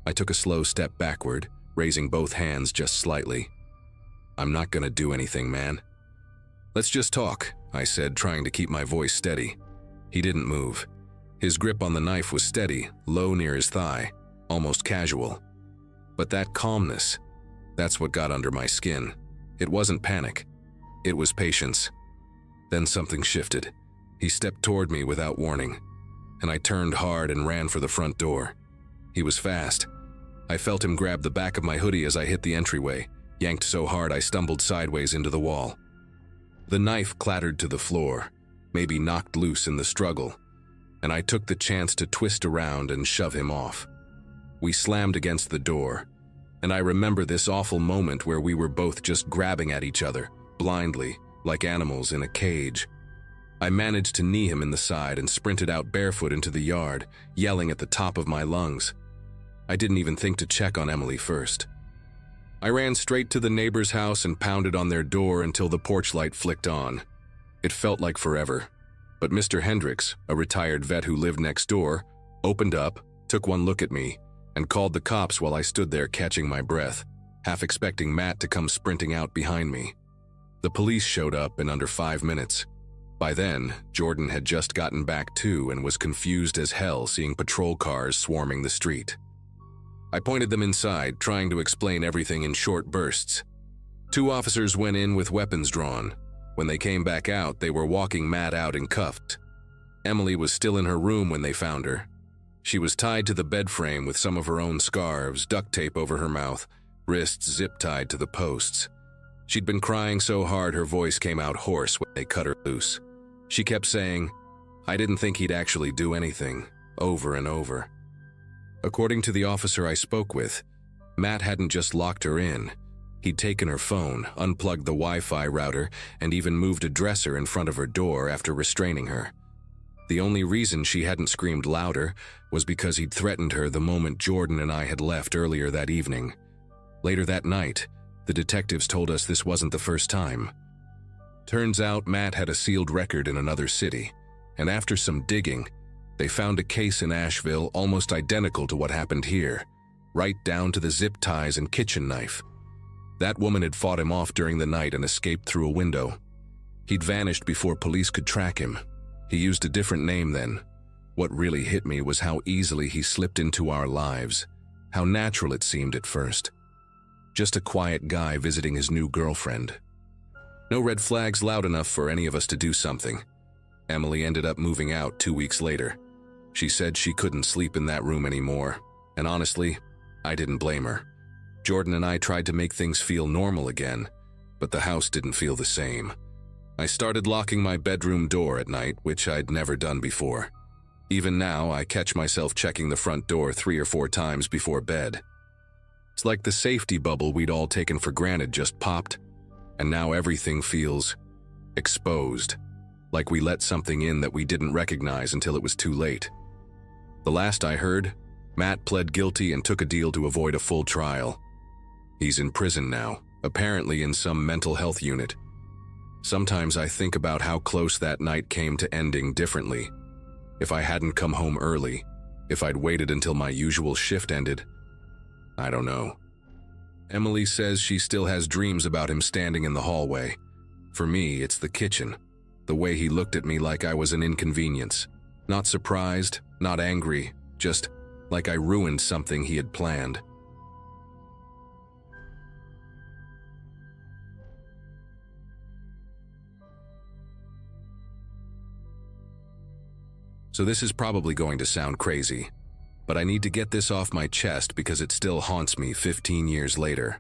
I took a slow step backward, raising both hands just slightly. "I'm not gonna do anything, man." "Let's just talk," I said, trying to keep my voice steady. He didn't move. His grip on the knife was steady, low near his thigh, almost casual. But that calmness, that's what got under my skin. It wasn't panic. It was patience. Then something shifted. He stepped toward me without warning, and I turned hard and ran for the front door. He was fast. I felt him grab the back of my hoodie as I hit the entryway, yanked so hard I stumbled sideways into the wall. The knife clattered to the floor, maybe knocked loose in the struggle, and I took the chance to twist around and shove him off. We slammed against the door, and I remember this awful moment where we were both just grabbing at each other, blindly, like animals in a cage. I managed to knee him in the side and sprinted out barefoot into the yard, yelling at the top of my lungs. I didn't even think to check on Emily first. I ran straight to the neighbor's house and pounded on their door until the porch light flicked on. It felt like forever, but Mr. Hendricks, a retired vet who lived next door, opened up, took one look at me, and called the cops while I stood there catching my breath, half expecting Matt to come sprinting out behind me. The police showed up in under 5 minutes. By then, Jordan had just gotten back too and was confused as hell seeing patrol cars swarming the street. I pointed them inside, trying to explain everything in short bursts. 2 officers went in with weapons drawn. When they came back out, they were walking Matt out and cuffed. Emily was still in her room when they found her. She was tied to the bed frame with some of her own scarves, duct tape over her mouth, wrists zip-tied to the posts. She'd been crying so hard her voice came out hoarse when they cut her loose. She kept saying, "I didn't think he'd actually do anything," over and over. According to the officer I spoke with, Matt hadn't just locked her in. He'd taken her phone, unplugged the Wi-Fi router, and even moved a dresser in front of her door after restraining her. The only reason she hadn't screamed louder was because he'd threatened her the moment Jordan and I had left earlier that evening. Later that night, the detectives told us this wasn't the first time. Turns out Matt had a sealed record in another city, and after some digging, they found a case in Asheville almost identical to what happened here, right down to the zip ties and kitchen knife. That woman had fought him off during the night and escaped through a window. He'd vanished before police could track him. He used a different name then. What really hit me was how easily he slipped into our lives, how natural it seemed at first. Just a quiet guy visiting his new girlfriend. No red flags loud enough for any of us to do something. Emily ended up moving out 2 weeks later. She said she couldn't sleep in that room anymore, and honestly, I didn't blame her. Jordan and I tried to make things feel normal again, but the house didn't feel the same. I started locking my bedroom door at night, which I'd never done before. Even now, I catch myself checking the front door 3 or 4 times before bed. It's like the safety bubble we'd all taken for granted just popped, and now everything feels exposed, like we let something in that we didn't recognize until it was too late. The last I heard, Matt pled guilty and took a deal to avoid a full trial. He's in prison now, apparently in some mental health unit. Sometimes I think about how close that night came to ending differently. If I hadn't come home early, if I'd waited until my usual shift ended, I don't know. Emily says she still has dreams about him standing in the hallway. For me, it's the kitchen, the way he looked at me like I was an inconvenience. Not surprised, not angry, just like I ruined something he had planned. So this is probably going to sound crazy, but I need to get this off my chest because it still haunts me 15 years later.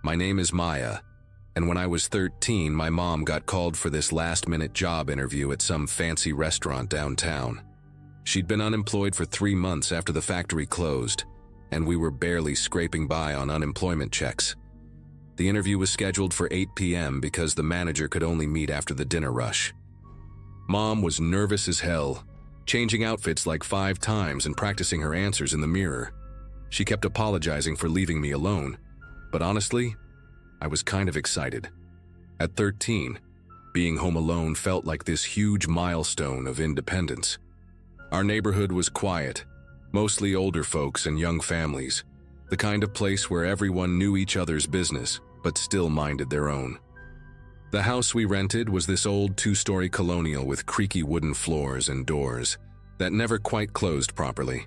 My name is Maya, and when I was 13, my mom got called for this last-minute job interview at some fancy restaurant downtown. She'd been unemployed for 3 months after the factory closed, and we were barely scraping by on unemployment checks. The interview was scheduled for 8 p.m. because the manager could only meet after the dinner rush. Mom was nervous as hell, changing outfits like 5 times and practicing her answers in the mirror. She kept apologizing for leaving me alone, but honestly, I was kind of excited. At 13, being home alone felt like this huge milestone of independence. Our neighborhood was quiet, mostly older folks and young families, the kind of place where everyone knew each other's business, but still minded their own. The house we rented was this old 2-story colonial with creaky wooden floors and doors that never quite closed properly.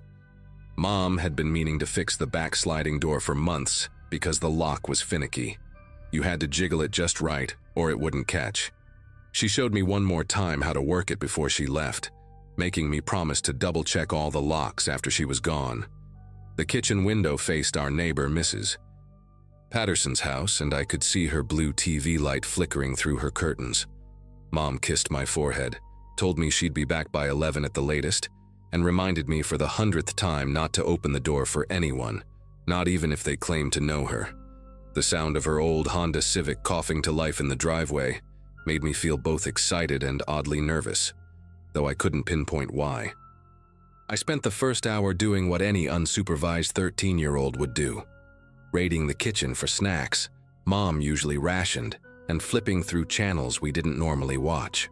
Mom had been meaning to fix the backsliding door for months because the lock was finicky. You had to jiggle it just right or it wouldn't catch. She showed me one more time how to work it before she left, making me promise to double-check all the locks after she was gone. The kitchen window faced our neighbor, Mrs. Patterson's house, and I could see her blue TV light flickering through her curtains. Mom kissed my forehead, told me she'd be back by 11 at the latest, and reminded me for the 100th time not to open the door for anyone, not even if they claimed to know her. The sound of her old Honda Civic coughing to life in the driveway made me feel both excited and oddly nervous, though I couldn't pinpoint why. I spent the first hour doing what any unsupervised 13-year-old would do, raiding the kitchen for snacks Mom usually rationed and flipping through channels we didn't normally watch.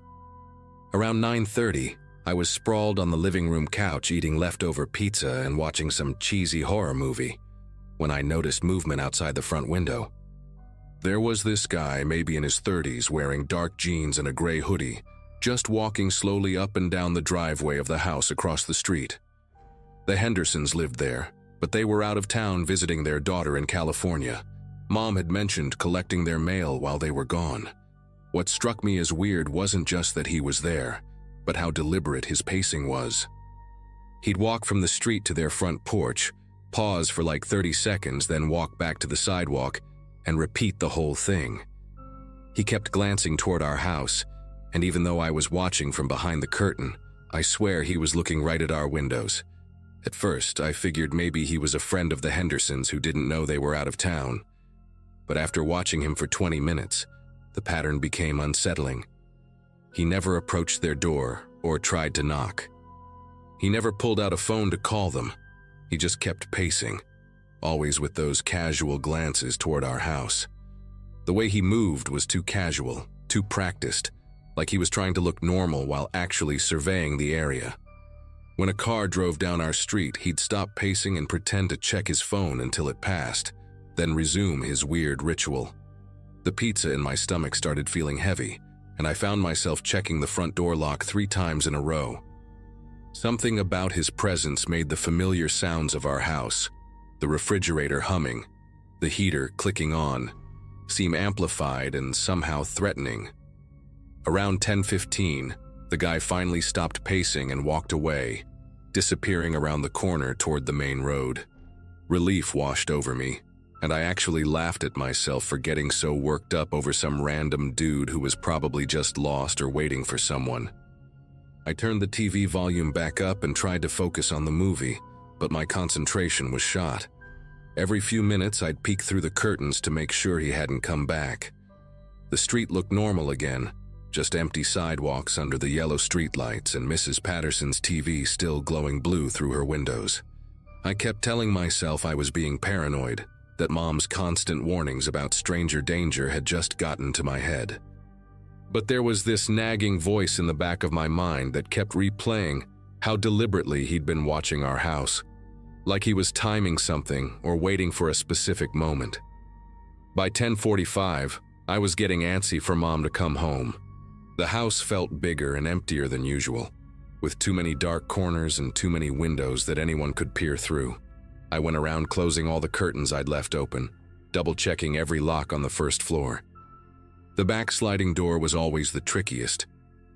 Around 9:30, I was sprawled on the living room couch eating leftover pizza and watching some cheesy horror movie when I noticed movement outside the front window. There was this guy, maybe in his 30s, wearing dark jeans and a gray hoodie, just walking slowly up and down the driveway of the house across the street. The Hendersons lived there, but they were out of town visiting their daughter in California. Mom had mentioned collecting their mail while they were gone. What struck me as weird wasn't just that he was there, but how deliberate his pacing was. He'd walk from the street to their front porch, pause for like 30 seconds, then walk back to the sidewalk and repeat the whole thing. He kept glancing toward our house, and even though I was watching from behind the curtain, I swear he was looking right at our windows. At first, I figured maybe he was a friend of the Hendersons who didn't know they were out of town. But after watching him for 20 minutes, the pattern became unsettling. He never approached their door or tried to knock. He never pulled out a phone to call them. He just kept pacing, always with those casual glances toward our house. The way he moved was too casual, too practiced, like he was trying to look normal while actually surveying the area. When a car drove down our street, he'd stop pacing and pretend to check his phone until it passed, then resume his weird ritual. The pizza in my stomach started feeling heavy, and I found myself checking the front door lock 3 times in a row. Something about his presence made the familiar sounds of our house, the refrigerator humming, the heater clicking on, seem amplified and somehow threatening. Around 10:15, the guy finally stopped pacing and walked away, disappearing around the corner toward the main road. Relief washed over me, and I actually laughed at myself for getting so worked up over some random dude who was probably just lost or waiting for someone. I turned the TV volume back up and tried to focus on the movie, but my concentration was shot. Every few minutes, I'd peek through the curtains to make sure he hadn't come back. The street looked normal again, just empty sidewalks under the yellow streetlights and Mrs. Patterson's TV still glowing blue through her windows. I kept telling myself I was being paranoid, that Mom's constant warnings about stranger danger had just gotten to my head. But there was this nagging voice in the back of my mind that kept replaying how deliberately he'd been watching our house, like he was timing something or waiting for a specific moment. By 10:45, I was getting antsy for Mom to come home. The house felt bigger and emptier than usual. with too many dark corners and too many windows that anyone could peer through. I went around closing all the curtains I'd left open, double-checking every lock on the first floor. The back sliding door was always the trickiest.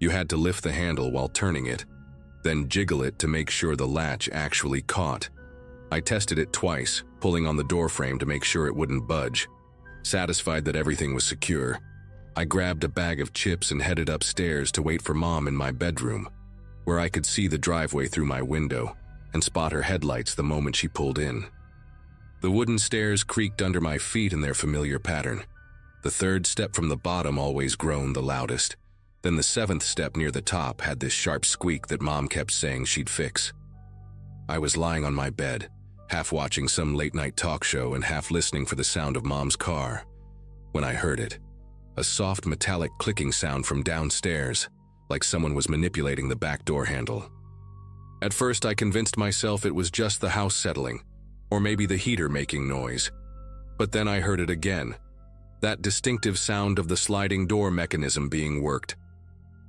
You had to lift the handle while turning it, then jiggle it to make sure the latch actually caught. I tested it twice, pulling on the door frame to make sure it wouldn't budge. Satisfied that everything was secure, I grabbed a bag of chips and headed upstairs to wait for Mom in my bedroom, where I could see the driveway through my window and spot her headlights the moment she pulled in. The wooden stairs creaked under my feet in their familiar pattern. The third step from the bottom always groaned the loudest. Then the seventh step near the top had this sharp squeak that Mom kept saying she'd fix. I was lying on my bed, half watching some late-night talk show and half listening for the sound of Mom's car, when I heard it. A soft metallic clicking sound from downstairs, like someone was manipulating the back door handle. At first I convinced myself it was just the house settling, or maybe the heater making noise. But then I heard it again, that distinctive sound of the sliding door mechanism being worked.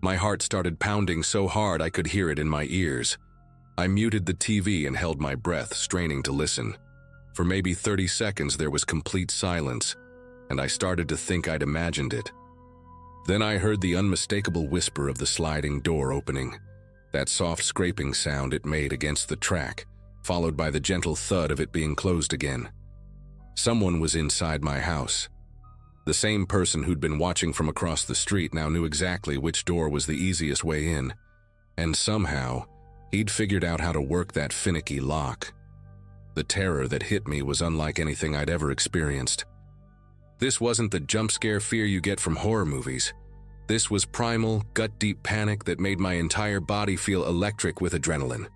My heart started pounding so hard I could hear it in my ears. I muted the TV and held my breath, straining to listen. For maybe 30 seconds there was complete silence, and I started to think I'd imagined it. Then I heard the unmistakable whisper of the sliding door opening, that soft scraping sound it made against the track, followed by the gentle thud of it being closed again. Someone was inside my house. The same person who'd been watching from across the street now knew exactly which door was the easiest way in, and somehow, he'd figured out how to work that finicky lock. The terror that hit me was unlike anything I'd ever experienced. This wasn't the jump-scare fear you get from horror movies. This was primal, gut-deep panic that made my entire body feel electric with adrenaline.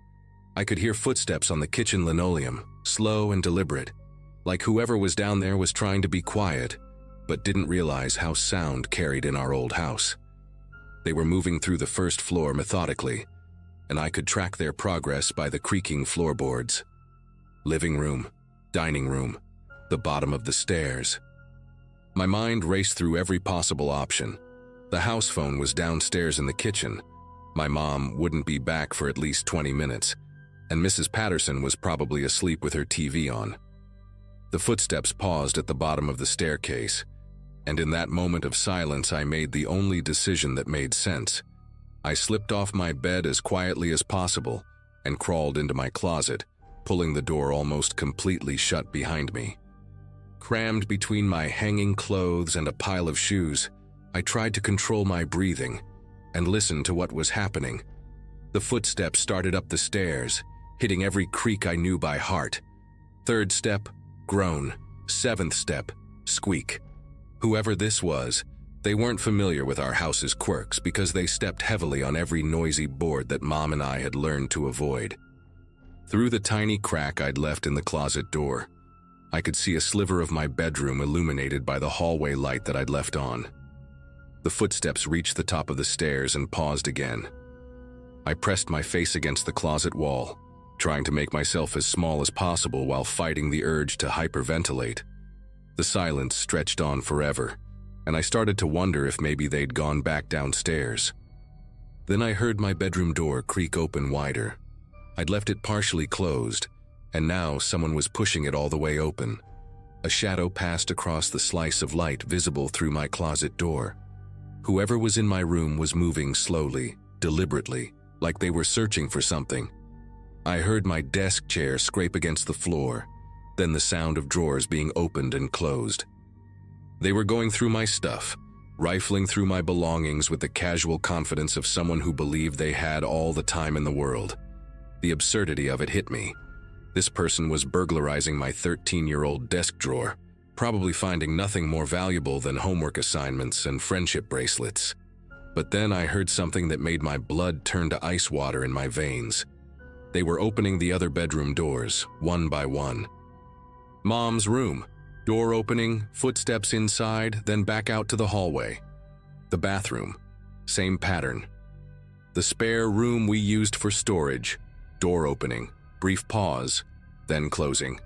I could hear footsteps on the kitchen linoleum, slow and deliberate, like whoever was down there was trying to be quiet, but didn't realize how sound carried in our old house. They were moving through the first floor methodically, and I could track their progress by the creaking floorboards. Living room, dining room, the bottom of the stairs. My mind raced through every possible option. The house phone was downstairs in the kitchen. My mom wouldn't be back for at least 20 minutes, and Mrs. Patterson was probably asleep with her TV on. The footsteps paused at the bottom of the staircase, and in that moment of silence I made the only decision that made sense. I slipped off my bed as quietly as possible and crawled into my closet, pulling the door almost completely shut behind me. Crammed between my hanging clothes and a pile of shoes, I tried to control my breathing and listen to what was happening. The footsteps started up the stairs, hitting every creak I knew by heart. Third step, groan. Seventh step, squeak. Whoever this was, they weren't familiar with our house's quirks because they stepped heavily on every noisy board that Mom and I had learned to avoid. Through the tiny crack I'd left in the closet door, I could see a sliver of my bedroom illuminated by the hallway light that I'd left on. The footsteps reached the top of the stairs and paused again. I pressed my face against the closet wall, trying to make myself as small as possible while fighting the urge to hyperventilate. The silence stretched on forever, and I started to wonder if maybe they'd gone back downstairs. Then I heard my bedroom door creak open wider. I'd left it partially closed, and now someone was pushing it all the way open. A shadow passed across the slice of light visible through my closet door. Whoever was in my room was moving slowly, deliberately, like they were searching for something. I heard my desk chair scrape against the floor, then the sound of drawers being opened and closed. They were going through my stuff, rifling through my belongings with the casual confidence of someone who believed they had all the time in the world. The absurdity of it hit me. This person was burglarizing my 13-year-old desk drawer, probably finding nothing more valuable than homework assignments and friendship bracelets. But then I heard something that made my blood turn to ice water in my veins. They were opening the other bedroom doors, one by one. Mom's room. Door opening, footsteps inside, then back out to the hallway. The bathroom. Same pattern. The spare room we used for storage. Door opening, brief pause, then closing.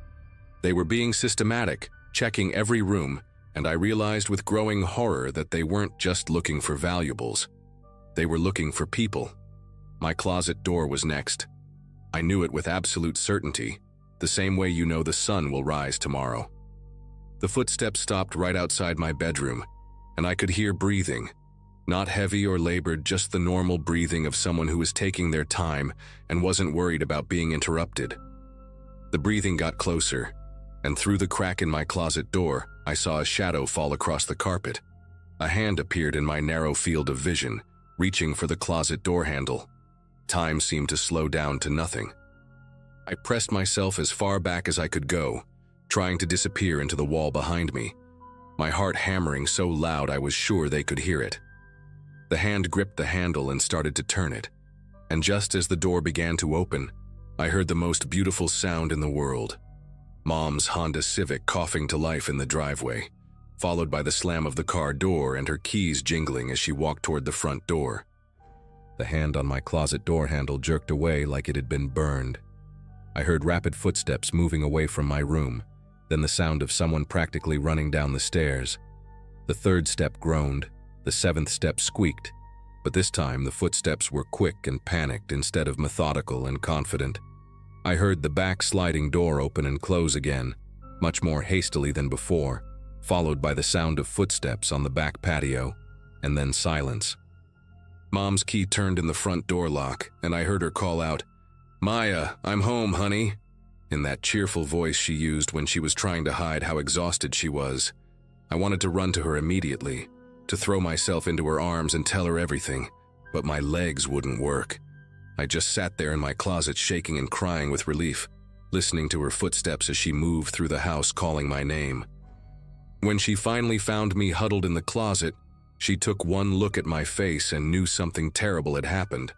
They were being systematic, checking every room, and I realized with growing horror that they weren't just looking for valuables. They were looking for people. My closet door was next. I knew it with absolute certainty, the same way you know the sun will rise tomorrow. The footsteps stopped right outside my bedroom, and I could hear breathing. Not heavy or labored, just the normal breathing of someone who was taking their time and wasn't worried about being interrupted. The breathing got closer, and through the crack in my closet door, I saw a shadow fall across the carpet. A hand appeared in my narrow field of vision, reaching for the closet door handle. Time seemed to slow down to nothing. I pressed myself as far back as I could go, trying to disappear into the wall behind me, my heart hammering so loud I was sure they could hear it. The hand gripped the handle and started to turn it, and just as the door began to open, I heard the most beautiful sound in the world. Mom's Honda Civic coughing to life in the driveway, followed by the slam of the car door and her keys jingling as she walked toward the front door. The hand on my closet door handle jerked away like it had been burned. I heard rapid footsteps moving away from my room, then the sound of someone practically running down the stairs. The third step groaned, the seventh step squeaked, but this time the footsteps were quick and panicked instead of methodical and confident. I heard the back sliding door open and close again, much more hastily than before, followed by the sound of footsteps on the back patio, and then silence. Mom's key turned in the front door lock, and I heard her call out, "Maya, I'm home, honey," in that cheerful voice she used when she was trying to hide how exhausted she was. I wanted to run to her immediately, to throw myself into her arms and tell her everything, but my legs wouldn't work. I just sat there in my closet shaking and crying with relief, listening to her footsteps as she moved through the house calling my name. When she finally found me huddled in the closet, she took one look at my face and knew something terrible had happened.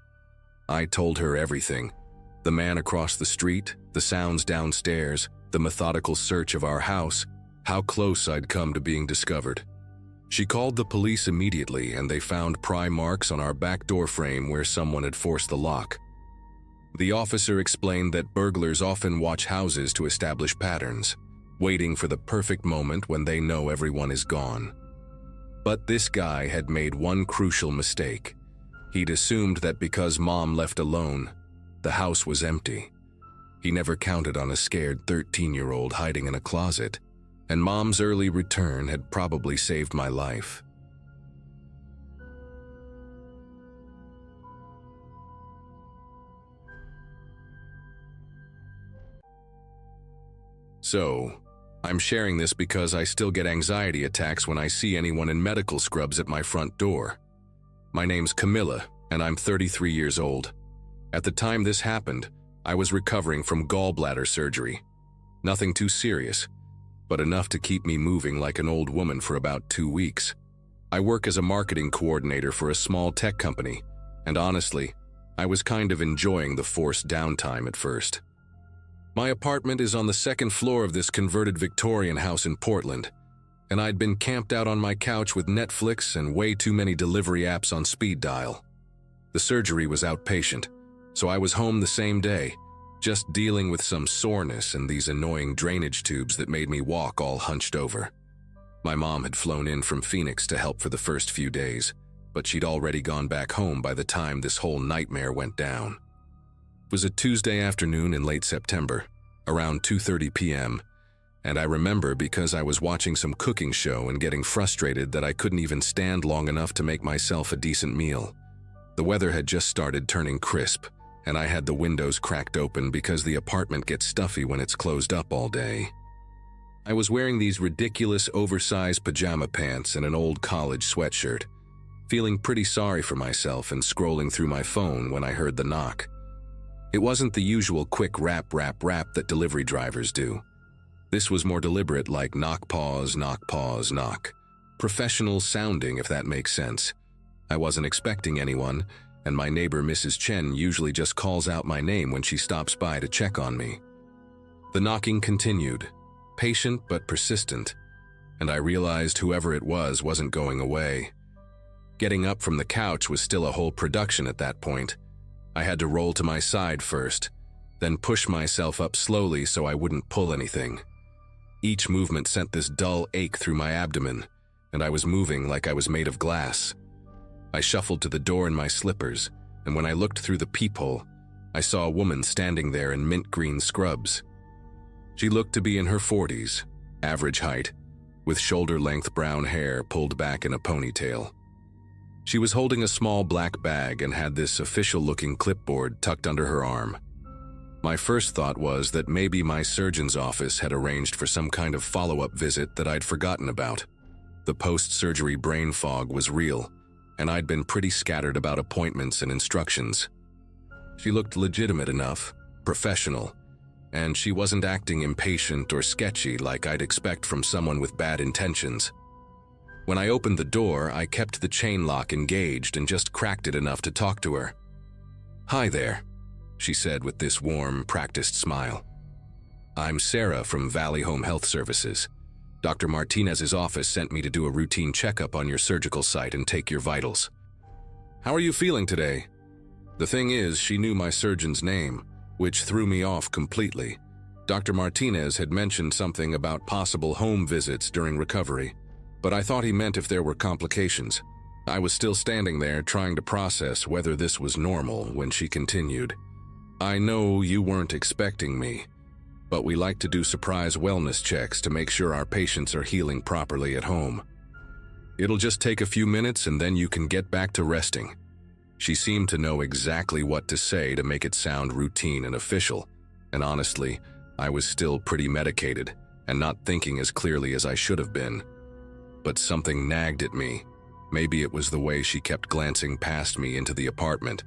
I told her everything. The man across the street, the sounds downstairs, the methodical search of our house, how close I'd come to being discovered. She called the police immediately, and they found pry marks on our back door frame where someone had forced the lock. The officer explained that burglars often watch houses to establish patterns, waiting for the perfect moment when they know everyone is gone. But this guy had made one crucial mistake. He'd assumed that because Mom left alone, the house was empty. He never counted on a scared 13-year-old hiding in a closet, and Mom's early return had probably saved my life. So, I'm sharing this because I still get anxiety attacks when I see anyone in medical scrubs at my front door. My name's Camilla, and I'm 33 years old. At the time this happened, I was recovering from gallbladder surgery. Nothing too serious, but enough to keep me moving like an old woman for about 2 weeks. I work as a marketing coordinator for a small tech company, and honestly, I was kind of enjoying the forced downtime at first. My apartment is on the second floor of this converted Victorian house in Portland, and I'd been camped out on my couch with Netflix and way too many delivery apps on speed dial. The surgery was outpatient, so I was home the same day, just dealing with some soreness and these annoying drainage tubes that made me walk all hunched over. My mom had flown in from Phoenix to help for the first few days, but she'd already gone back home by the time this whole nightmare went down. It was a Tuesday afternoon in late September, around 2:30 p.m., and I remember because I was watching some cooking show and getting frustrated that I couldn't even stand long enough to make myself a decent meal. The weather had just started turning crisp, and I had the windows cracked open because the apartment gets stuffy when it's closed up all day. I was wearing these ridiculous oversized pajama pants and an old college sweatshirt, feeling pretty sorry for myself and scrolling through my phone when I heard the knock. It wasn't the usual quick rap that delivery drivers do. This was more deliberate, like knock, pause, knock. Professional sounding, if that makes sense. I wasn't expecting anyone, and my neighbor Mrs. Chen usually just calls out my name when she stops by to check on me. The knocking continued, patient but persistent, and I realized whoever it was wasn't going away. Getting up from the couch was still a whole production at that point. I had to roll to my side first, then push myself up slowly so I wouldn't pull anything. Each movement sent this dull ache through my abdomen, and I was moving like I was made of glass. I shuffled to the door in my slippers, and when I looked through the peephole, I saw a woman standing there in mint green scrubs. She looked to be in her 40s, average height, with shoulder-length brown hair pulled back in a ponytail. She was holding a small black bag and had this official-looking clipboard tucked under her arm. My first thought was that maybe my surgeon's office had arranged for some kind of follow-up visit that I'd forgotten about. The post-surgery brain fog was real, and I'd been pretty scattered about appointments and instructions. She looked legitimate enough, professional, and she wasn't acting impatient or sketchy like I'd expect from someone with bad intentions. When I opened the door, I kept the chain lock engaged and just cracked it enough to talk to her. "Hi there," she said with this warm, practiced smile. "I'm Sarah from Valley Home Health Services. Dr. Martinez's office sent me to do a routine checkup on your surgical site and take your vitals. How are you feeling today?" The thing is, she knew my surgeon's name, which threw me off completely. Dr. Martinez had mentioned something about possible home visits during recovery, but I thought he meant if there were complications. I was still standing there trying to process whether this was normal when she continued. "I know you weren't expecting me, but we like to do surprise wellness checks to make sure our patients are healing properly at home. It'll just take a few minutes and then you can get back to resting." She seemed to know exactly what to say to make it sound routine and official, and honestly, I was still pretty medicated and not thinking as clearly as I should have been. But something nagged at me. Maybe it was the way she kept glancing past me into the apartment,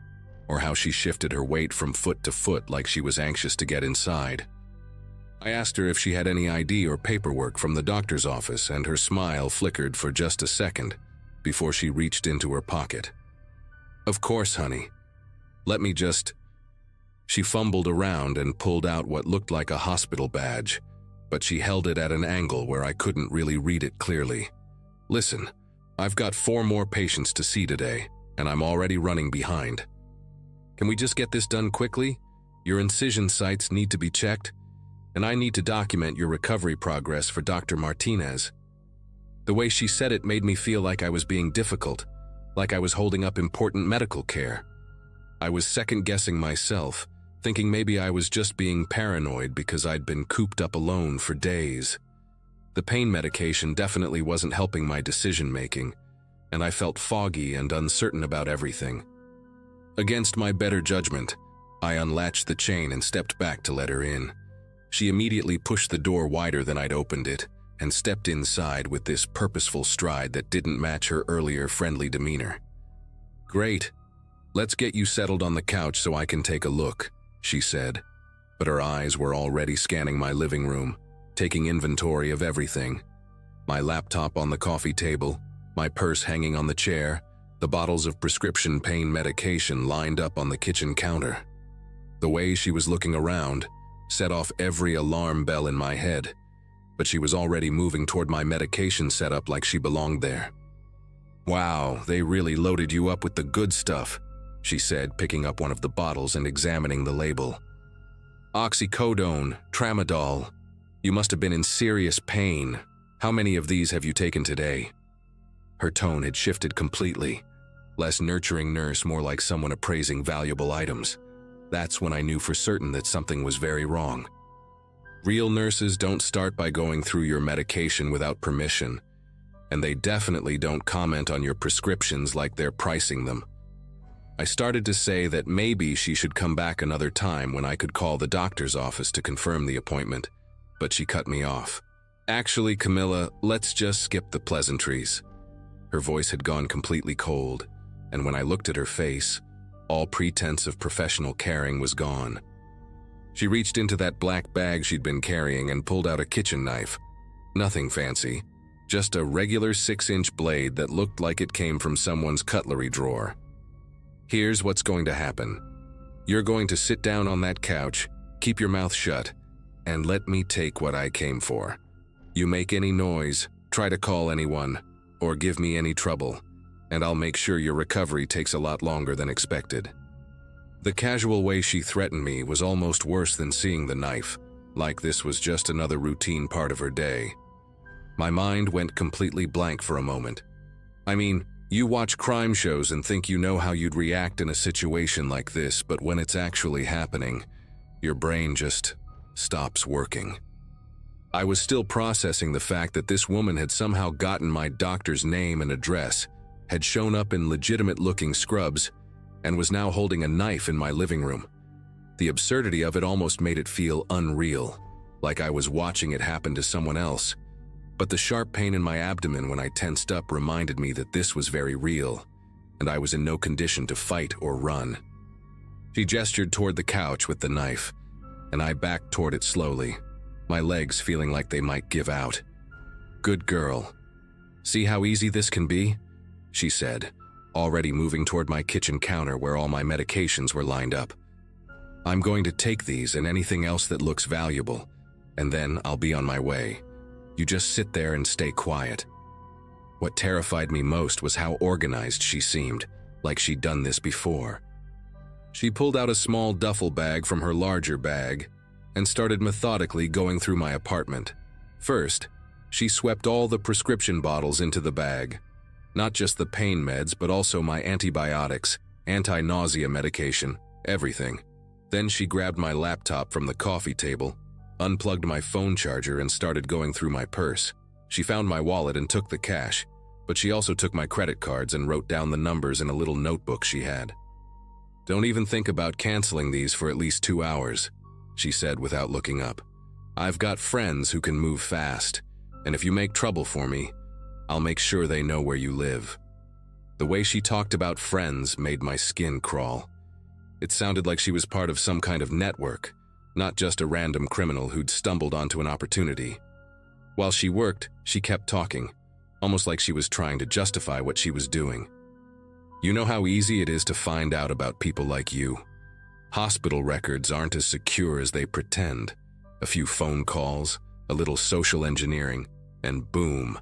or how she shifted her weight from foot to foot like she was anxious to get inside. I asked her if she had any ID or paperwork from the doctor's office, and her smile flickered for just a second before she reached into her pocket. "Of course, honey. Let me just..." She fumbled around and pulled out what looked like a hospital badge, but she held it at an angle where I couldn't really read it clearly. "Listen, I've got 4 more patients to see today, and I'm already running behind. Can we just get this done quickly? Your incision sites need to be checked, and I need to document your recovery progress for Dr. Martinez." The way she said it made me feel like I was being difficult, like I was holding up important medical care. I was second-guessing myself, thinking maybe I was just being paranoid because I'd been cooped up alone for days. The pain medication definitely wasn't helping my decision-making, and I felt foggy and uncertain about everything. Against my better judgment, I unlatched the chain and stepped back to let her in. She immediately pushed the door wider than I'd opened it, and stepped inside with this purposeful stride that didn't match her earlier friendly demeanor. "Great. Let's get you settled on the couch so I can take a look," she said, but her eyes were already scanning my living room, taking inventory of everything. My laptop on the coffee table, my purse hanging on the chair, the bottles of prescription pain medication lined up on the kitchen counter. The way she was looking around set off every alarm bell in my head, but she was already moving toward my medication setup like she belonged there. "Wow, they really loaded you up with the good stuff," she said, picking up one of the bottles and examining the label. "Oxycodone, tramadol. You must have been in serious pain. How many of these have you taken today?" Her tone had shifted completely. Less nurturing nurse, more like someone appraising valuable items. That's when I knew for certain that something was very wrong. Real nurses don't start by going through your medication without permission, and they definitely don't comment on your prescriptions like they're pricing them. I started to say that maybe she should come back another time when I could call the doctor's office to confirm the appointment, but she cut me off. "Actually, Camilla, let's just skip the pleasantries." Her voice had gone completely cold, and when I looked at her face, all pretense of professional caring was gone. She reached into that black bag she'd been carrying and pulled out a kitchen knife. Nothing fancy, just a regular 6-inch blade that looked like it came from someone's cutlery drawer. "Here's what's going to happen. You're going to sit down on that couch, keep your mouth shut, and let me take what I came for. You make any noise, try to call anyone, or give me any trouble, and I'll make sure your recovery takes a lot longer than expected." The casual way she threatened me was almost worse than seeing the knife, like this was just another routine part of her day. My mind went completely blank for a moment. "I mean, You watch crime shows and think you know how you'd react in a situation like this, but when it's actually happening, your brain just stops working. I was still processing the fact that this woman had somehow gotten my doctor's name and address, had shown up in legitimate-looking scrubs, and was now holding a knife in my living room. The absurdity of it almost made it feel unreal, like I was watching it happen to someone else. But the sharp pain in my abdomen when I tensed up reminded me that this was very real, and I was in no condition to fight or run. She gestured toward the couch with the knife, and I backed toward it slowly, my legs feeling like they might give out. "Good girl. See how easy this can be?" she said, already moving toward my kitchen counter where all my medications were lined up. "I'm going to take these and anything else that looks valuable, and then I'll be on my way. You just sit there and stay quiet." What terrified me most was how organized she seemed, like she'd done this before. She pulled out a small duffel bag from her larger bag and started methodically going through my apartment. First, she swept all the prescription bottles into the bag. Not just the pain meds, but also my antibiotics, anti-nausea medication, everything. Then she grabbed my laptop from the coffee table, unplugged my phone charger, and started going through my purse. She found my wallet and took the cash, but she also took my credit cards and wrote down the numbers in a little notebook she had. "Don't even think about canceling these for at least 2 hours, she said without looking up. "I've got friends who can move fast, and if you make trouble for me, I'll make sure they know where you live." The way she talked about friends made my skin crawl. It sounded like she was part of some kind of network, not just a random criminal who'd stumbled onto an opportunity. While she worked, she kept talking, almost like she was trying to justify what she was doing. "You know how easy it is to find out about people like you. Hospital records aren't as secure as they pretend. A few phone calls, a little social engineering, and boom.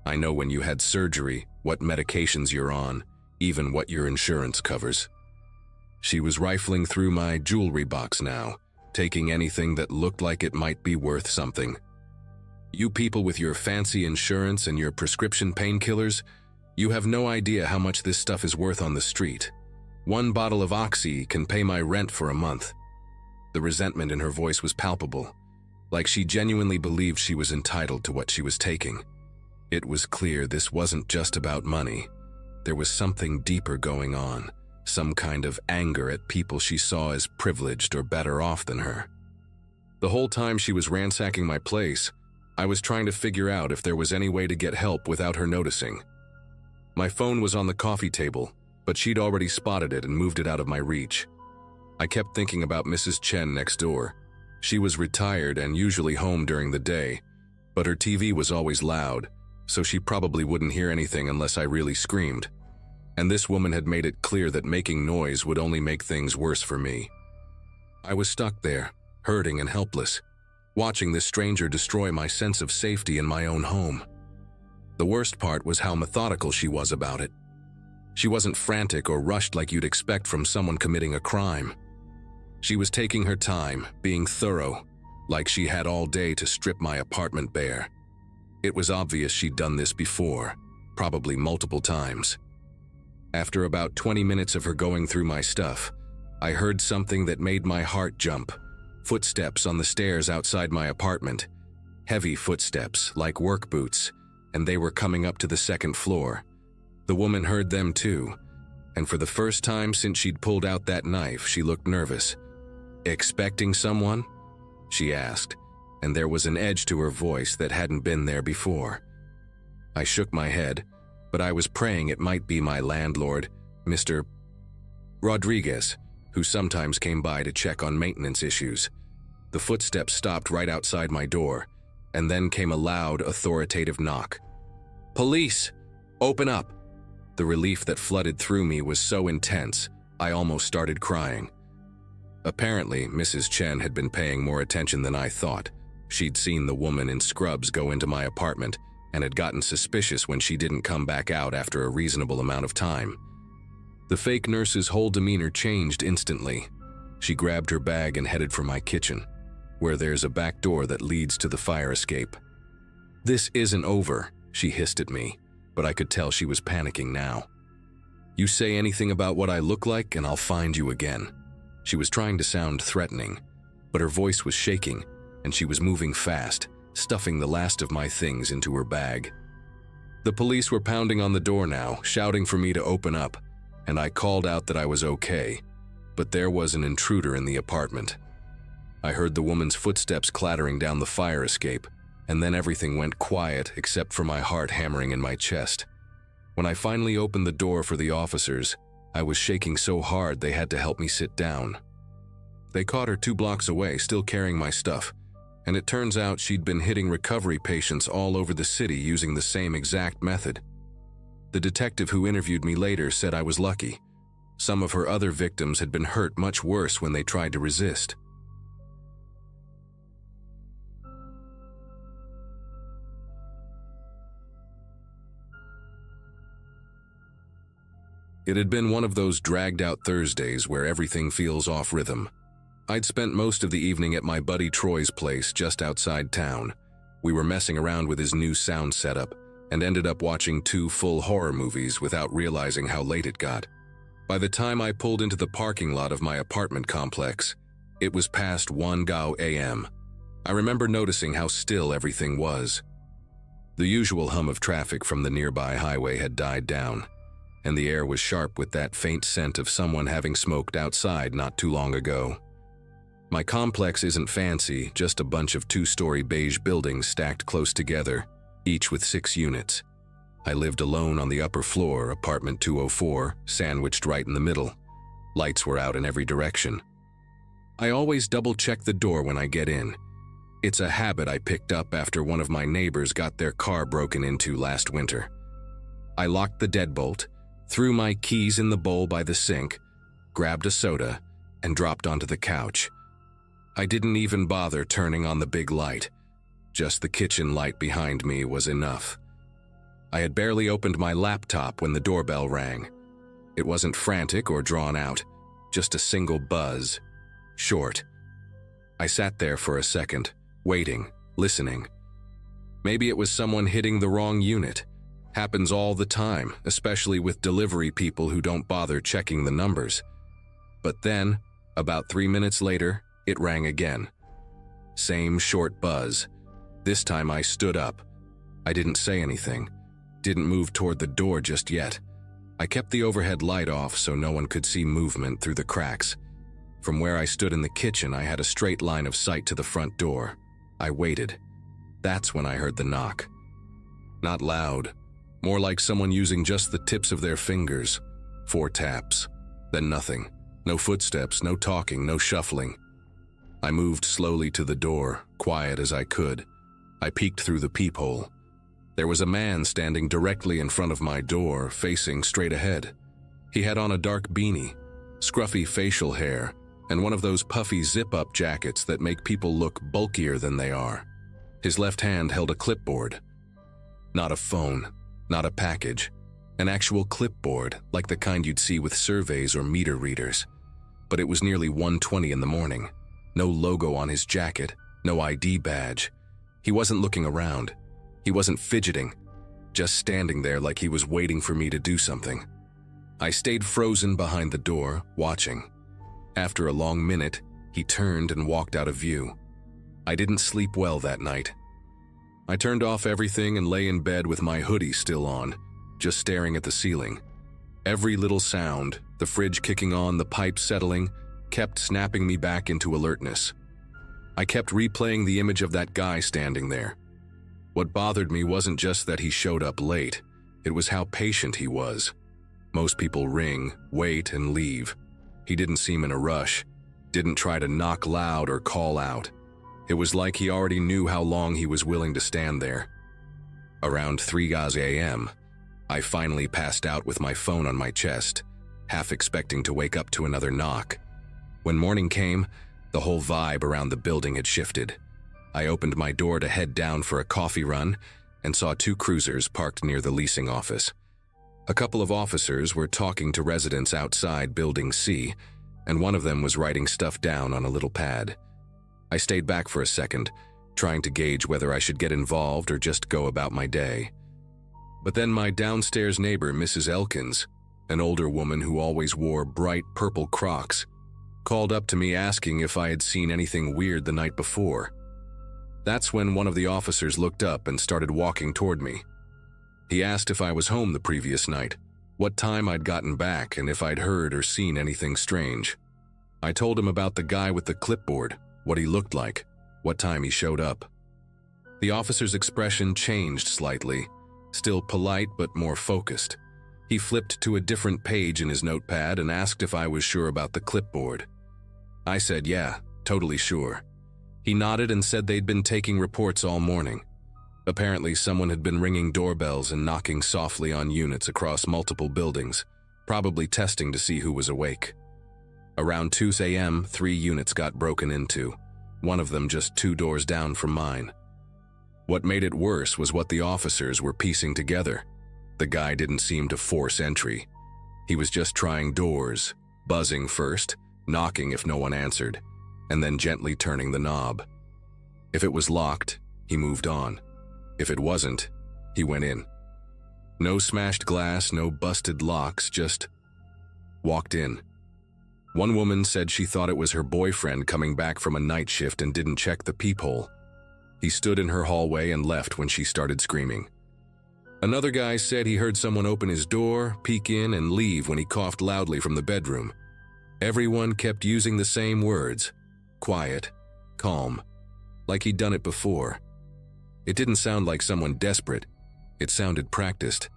I know when you had surgery, what medications you're on, even what your insurance covers." She was rifling through my jewelry box now, taking anything that looked like it might be worth something. "You people with your fancy insurance and your prescription painkillers, you have no idea how much this stuff is worth on the street. 1 bottle of Oxy can pay my rent for a month." The resentment in her voice was palpable, like she genuinely believed she was entitled to what she was taking. It was clear this wasn't just about money. There was something deeper going on, some kind of anger at people she saw as privileged or better off than her. The whole time she was ransacking my place, I was trying to figure out if there was any way to get help without her noticing. My phone was on the coffee table, but she'd already spotted it and moved it out of my reach. I kept thinking about Mrs. Chen next door. She was retired and usually home during the day, but her TV was always loud, so she probably wouldn't hear anything unless I really screamed. And this woman had made it clear that making noise would only make things worse for me. I was stuck there, hurting and helpless, watching this stranger destroy my sense of safety in my own home. The worst part was how methodical she was about it. She wasn't frantic or rushed like you'd expect from someone committing a crime. She was taking her time, being thorough, like she had all day to strip my apartment bare. It was obvious she'd done this before, probably multiple times. After about 20 minutes of her going through my stuff, I heard something that made my heart jump. Footsteps on the stairs outside my apartment. Heavy footsteps, like work boots, and they were coming up to the 2nd floor. The woman heard them too, and for the first time since she'd pulled out that knife, she looked nervous. "Expecting someone?" she asked, and there was an edge to her voice that hadn't been there before. I shook my head, but I was praying it might be my landlord, Mr. Rodriguez, who sometimes came by to check on maintenance issues. The footsteps stopped right outside my door, and then came a loud, authoritative knock. "Police! Open up!" The relief that flooded through me was so intense, I almost started crying. Apparently, Mrs. Chen had been paying more attention than I thought. She'd seen the woman in scrubs go into my apartment and had gotten suspicious when she didn't come back out after a reasonable amount of time. The fake nurse's whole demeanor changed instantly. She grabbed her bag and headed for my kitchen, where there's a back door that leads to the fire escape. "This isn't over," she hissed at me, but I could tell she was panicking now. "You say anything about what I look like and I'll find you again." She was trying to sound threatening, but her voice was shaking and she was moving fast, stuffing the last of my things into her bag. The police were pounding on the door now, shouting for me to open up, and I called out that I was okay, but there was an intruder in the apartment. I heard the woman's footsteps clattering down the fire escape, and then everything went quiet except for my heart hammering in my chest. When I finally opened the door for the officers, I was shaking so hard they had to help me sit down. They caught her 2 blocks away, still carrying my stuff, and it turns out she'd been hitting recovery patients all over the city using the same exact method. The detective who interviewed me later said I was lucky. Some of her other victims had been hurt much worse when they tried to resist. It had been one of those dragged-out Thursdays where everything feels off rhythm. I'd spent most of the evening at my buddy Troy's place just outside town. We were messing around with his new sound setup and ended up watching 2 full horror movies without realizing how late it got. By the time I pulled into the parking lot of my apartment complex, it was past 1 a.m. I remember noticing how still everything was. The usual hum of traffic from the nearby highway had died down, and the air was sharp with that faint scent of someone having smoked outside not too long ago. My complex isn't fancy, just a bunch of 2-story beige buildings stacked close together, each with 6 units. I lived alone on the upper floor, apartment 204, sandwiched right in the middle. Lights were out in every direction. I always double-check the door when I get in. It's a habit I picked up after one of my neighbors got their car broken into last winter. I locked the deadbolt, threw my keys in the bowl by the sink, grabbed a soda, and dropped onto the couch. I didn't even bother turning on the big light. Just the kitchen light behind me was enough. I had barely opened my laptop when the doorbell rang. It wasn't frantic or drawn out, just a single buzz. Short. I sat there for a second, waiting, listening. Maybe it was someone hitting the wrong unit. Happens all the time, especially with delivery people who don't bother checking the numbers. But then, about 3 minutes later, it rang again. Same short buzz. This time I stood up. I didn't say anything. Didn't move toward the door just yet. I kept the overhead light off so no one could see movement through the cracks. From where I stood in the kitchen, I had a straight line of sight to the front door. I waited. That's when I heard the knock. Not loud. More like someone using just the tips of their fingers. 4 taps. Then nothing. No footsteps, no talking, no shuffling. I moved slowly to the door, quiet as I could. I peeked through the peephole. There was a man standing directly in front of my door, facing straight ahead. He had on a dark beanie, scruffy facial hair, and one of those puffy zip-up jackets that make people look bulkier than they are. His left hand held a clipboard. Not a phone, not a package. An actual clipboard, like the kind you'd see with surveys or meter readers. But it was nearly 1:20 in the morning. No logo on his jacket, no ID badge. He wasn't looking around. He wasn't fidgeting, just standing there like he was waiting for me to do something. I stayed frozen behind the door, watching. After a long minute, he turned and walked out of view. I didn't sleep well that night. I turned off everything and lay in bed with my hoodie still on, just staring at the ceiling. Every little sound, the fridge kicking on, the pipes settling, kept snapping me back into alertness. I kept replaying the image of that guy standing there. What bothered me wasn't just that he showed up late, it was how patient he was. Most people ring, wait, and leave. He didn't seem in a rush, didn't try to knock loud or call out. It was like he already knew how long he was willing to stand there. Around 3 a.m., I finally passed out with my phone on my chest, half expecting to wake up to another knock. When morning came, the whole vibe around the building had shifted. I opened my door to head down for a coffee run and saw 2 cruisers parked near the leasing office. A couple of officers were talking to residents outside Building C, and one of them was writing stuff down on a little pad. I stayed back for a second, trying to gauge whether I should get involved or just go about my day. But then my downstairs neighbor, Mrs. Elkins, an older woman who always wore bright purple Crocs, called up to me asking if I had seen anything weird the night before. That's when one of the officers looked up and started walking toward me. He asked if I was home the previous night, what time I'd gotten back, and if I'd heard or seen anything strange. I told him about the guy with the clipboard, what he looked like, what time he showed up. The officer's expression changed slightly, still polite but more focused. He flipped to a different page in his notepad and asked if I was sure about the clipboard. I said, yeah, totally sure. He nodded and said they'd been taking reports all morning. Apparently, someone had been ringing doorbells and knocking softly on units across multiple buildings, probably testing to see who was awake. Around 2 a.m., 3 units got broken into, one of them just 2 doors down from mine. What made it worse was what the officers were piecing together. The guy didn't seem to force entry. He was just trying doors, buzzing first, knocking if no one answered, and then gently turning the knob. If it was locked, he moved on. If it wasn't, he went in. No smashed glass, no busted locks, just walked in. One woman said she thought it was her boyfriend coming back from a night shift and didn't check the peephole. He stood in her hallway and left when she started screaming. Another guy said he heard someone open his door, peek in, and leave when he coughed loudly from the bedroom. Everyone kept using the same words: quiet, calm, like he'd done it before. It didn't sound like someone desperate. It sounded practiced.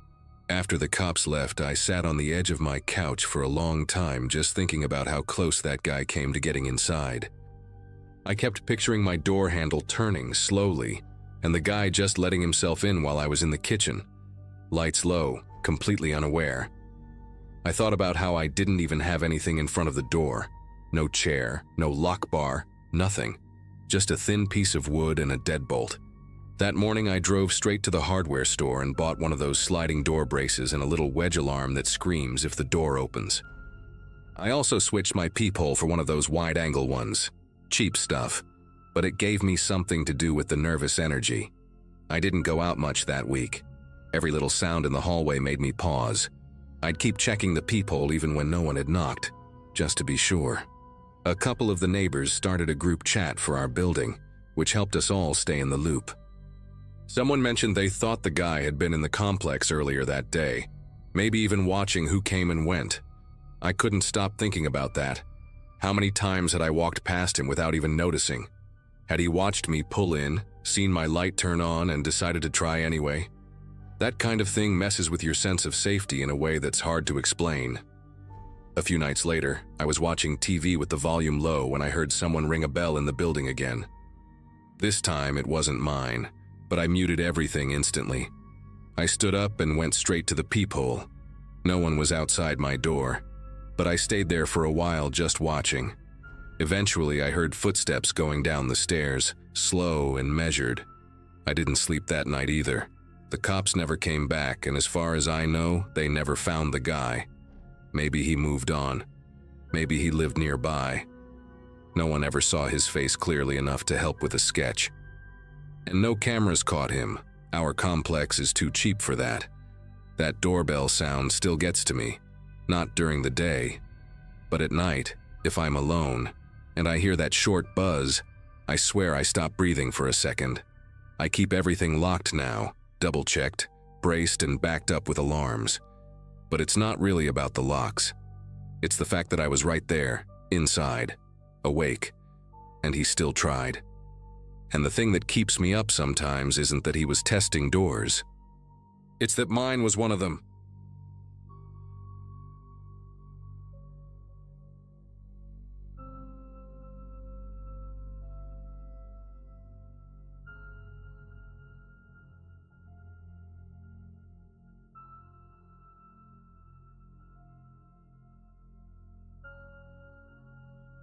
After the cops left, I sat on the edge of my couch for a long time just thinking about how close that guy came to getting inside. I kept picturing my door handle turning slowly, and the guy just letting himself in while I was in the kitchen. Lights low, completely unaware. I thought about how I didn't even have anything in front of the door. No chair, no lock bar, nothing. Just a thin piece of wood and a deadbolt. That morning I drove straight to the hardware store and bought one of those sliding door braces and a little wedge alarm that screams if the door opens. I also switched my peephole for one of those wide-angle ones. Cheap stuff, but it gave me something to do with the nervous energy. I didn't go out much that week. Every little sound in the hallway made me pause. I'd keep checking the peephole even when no one had knocked, just to be sure. A couple of the neighbors started a group chat for our building, which helped us all stay in the loop. Someone mentioned they thought the guy had been in the complex earlier that day, maybe even watching who came and went. I couldn't stop thinking about that. How many times had I walked past him without even noticing? Had he watched me pull in, seen my light turn on, and decided to try anyway? That kind of thing messes with your sense of safety in a way that's hard to explain. A few nights later, I was watching TV with the volume low when I heard someone ring a bell in the building again. This time it wasn't mine, but I muted everything instantly. I stood up and went straight to the peephole. No one was outside my door, but I stayed there for a while just watching. Eventually, I heard footsteps going down the stairs, slow and measured. I didn't sleep that night either. The cops never came back, and as far as I know, they never found the guy. Maybe he moved on. Maybe he lived nearby. No one ever saw his face clearly enough to help with a sketch. And no cameras caught him. Our complex is too cheap for that. That doorbell sound still gets to me. Not during the day, but at night, if I'm alone, and I hear that short buzz, I swear I stop breathing for a second. I keep everything locked now, double-checked, braced and backed up with alarms. But it's not really about the locks. It's the fact that I was right there, inside, awake, and he still tried. And the thing that keeps me up sometimes isn't that he was testing doors. It's that mine was one of them.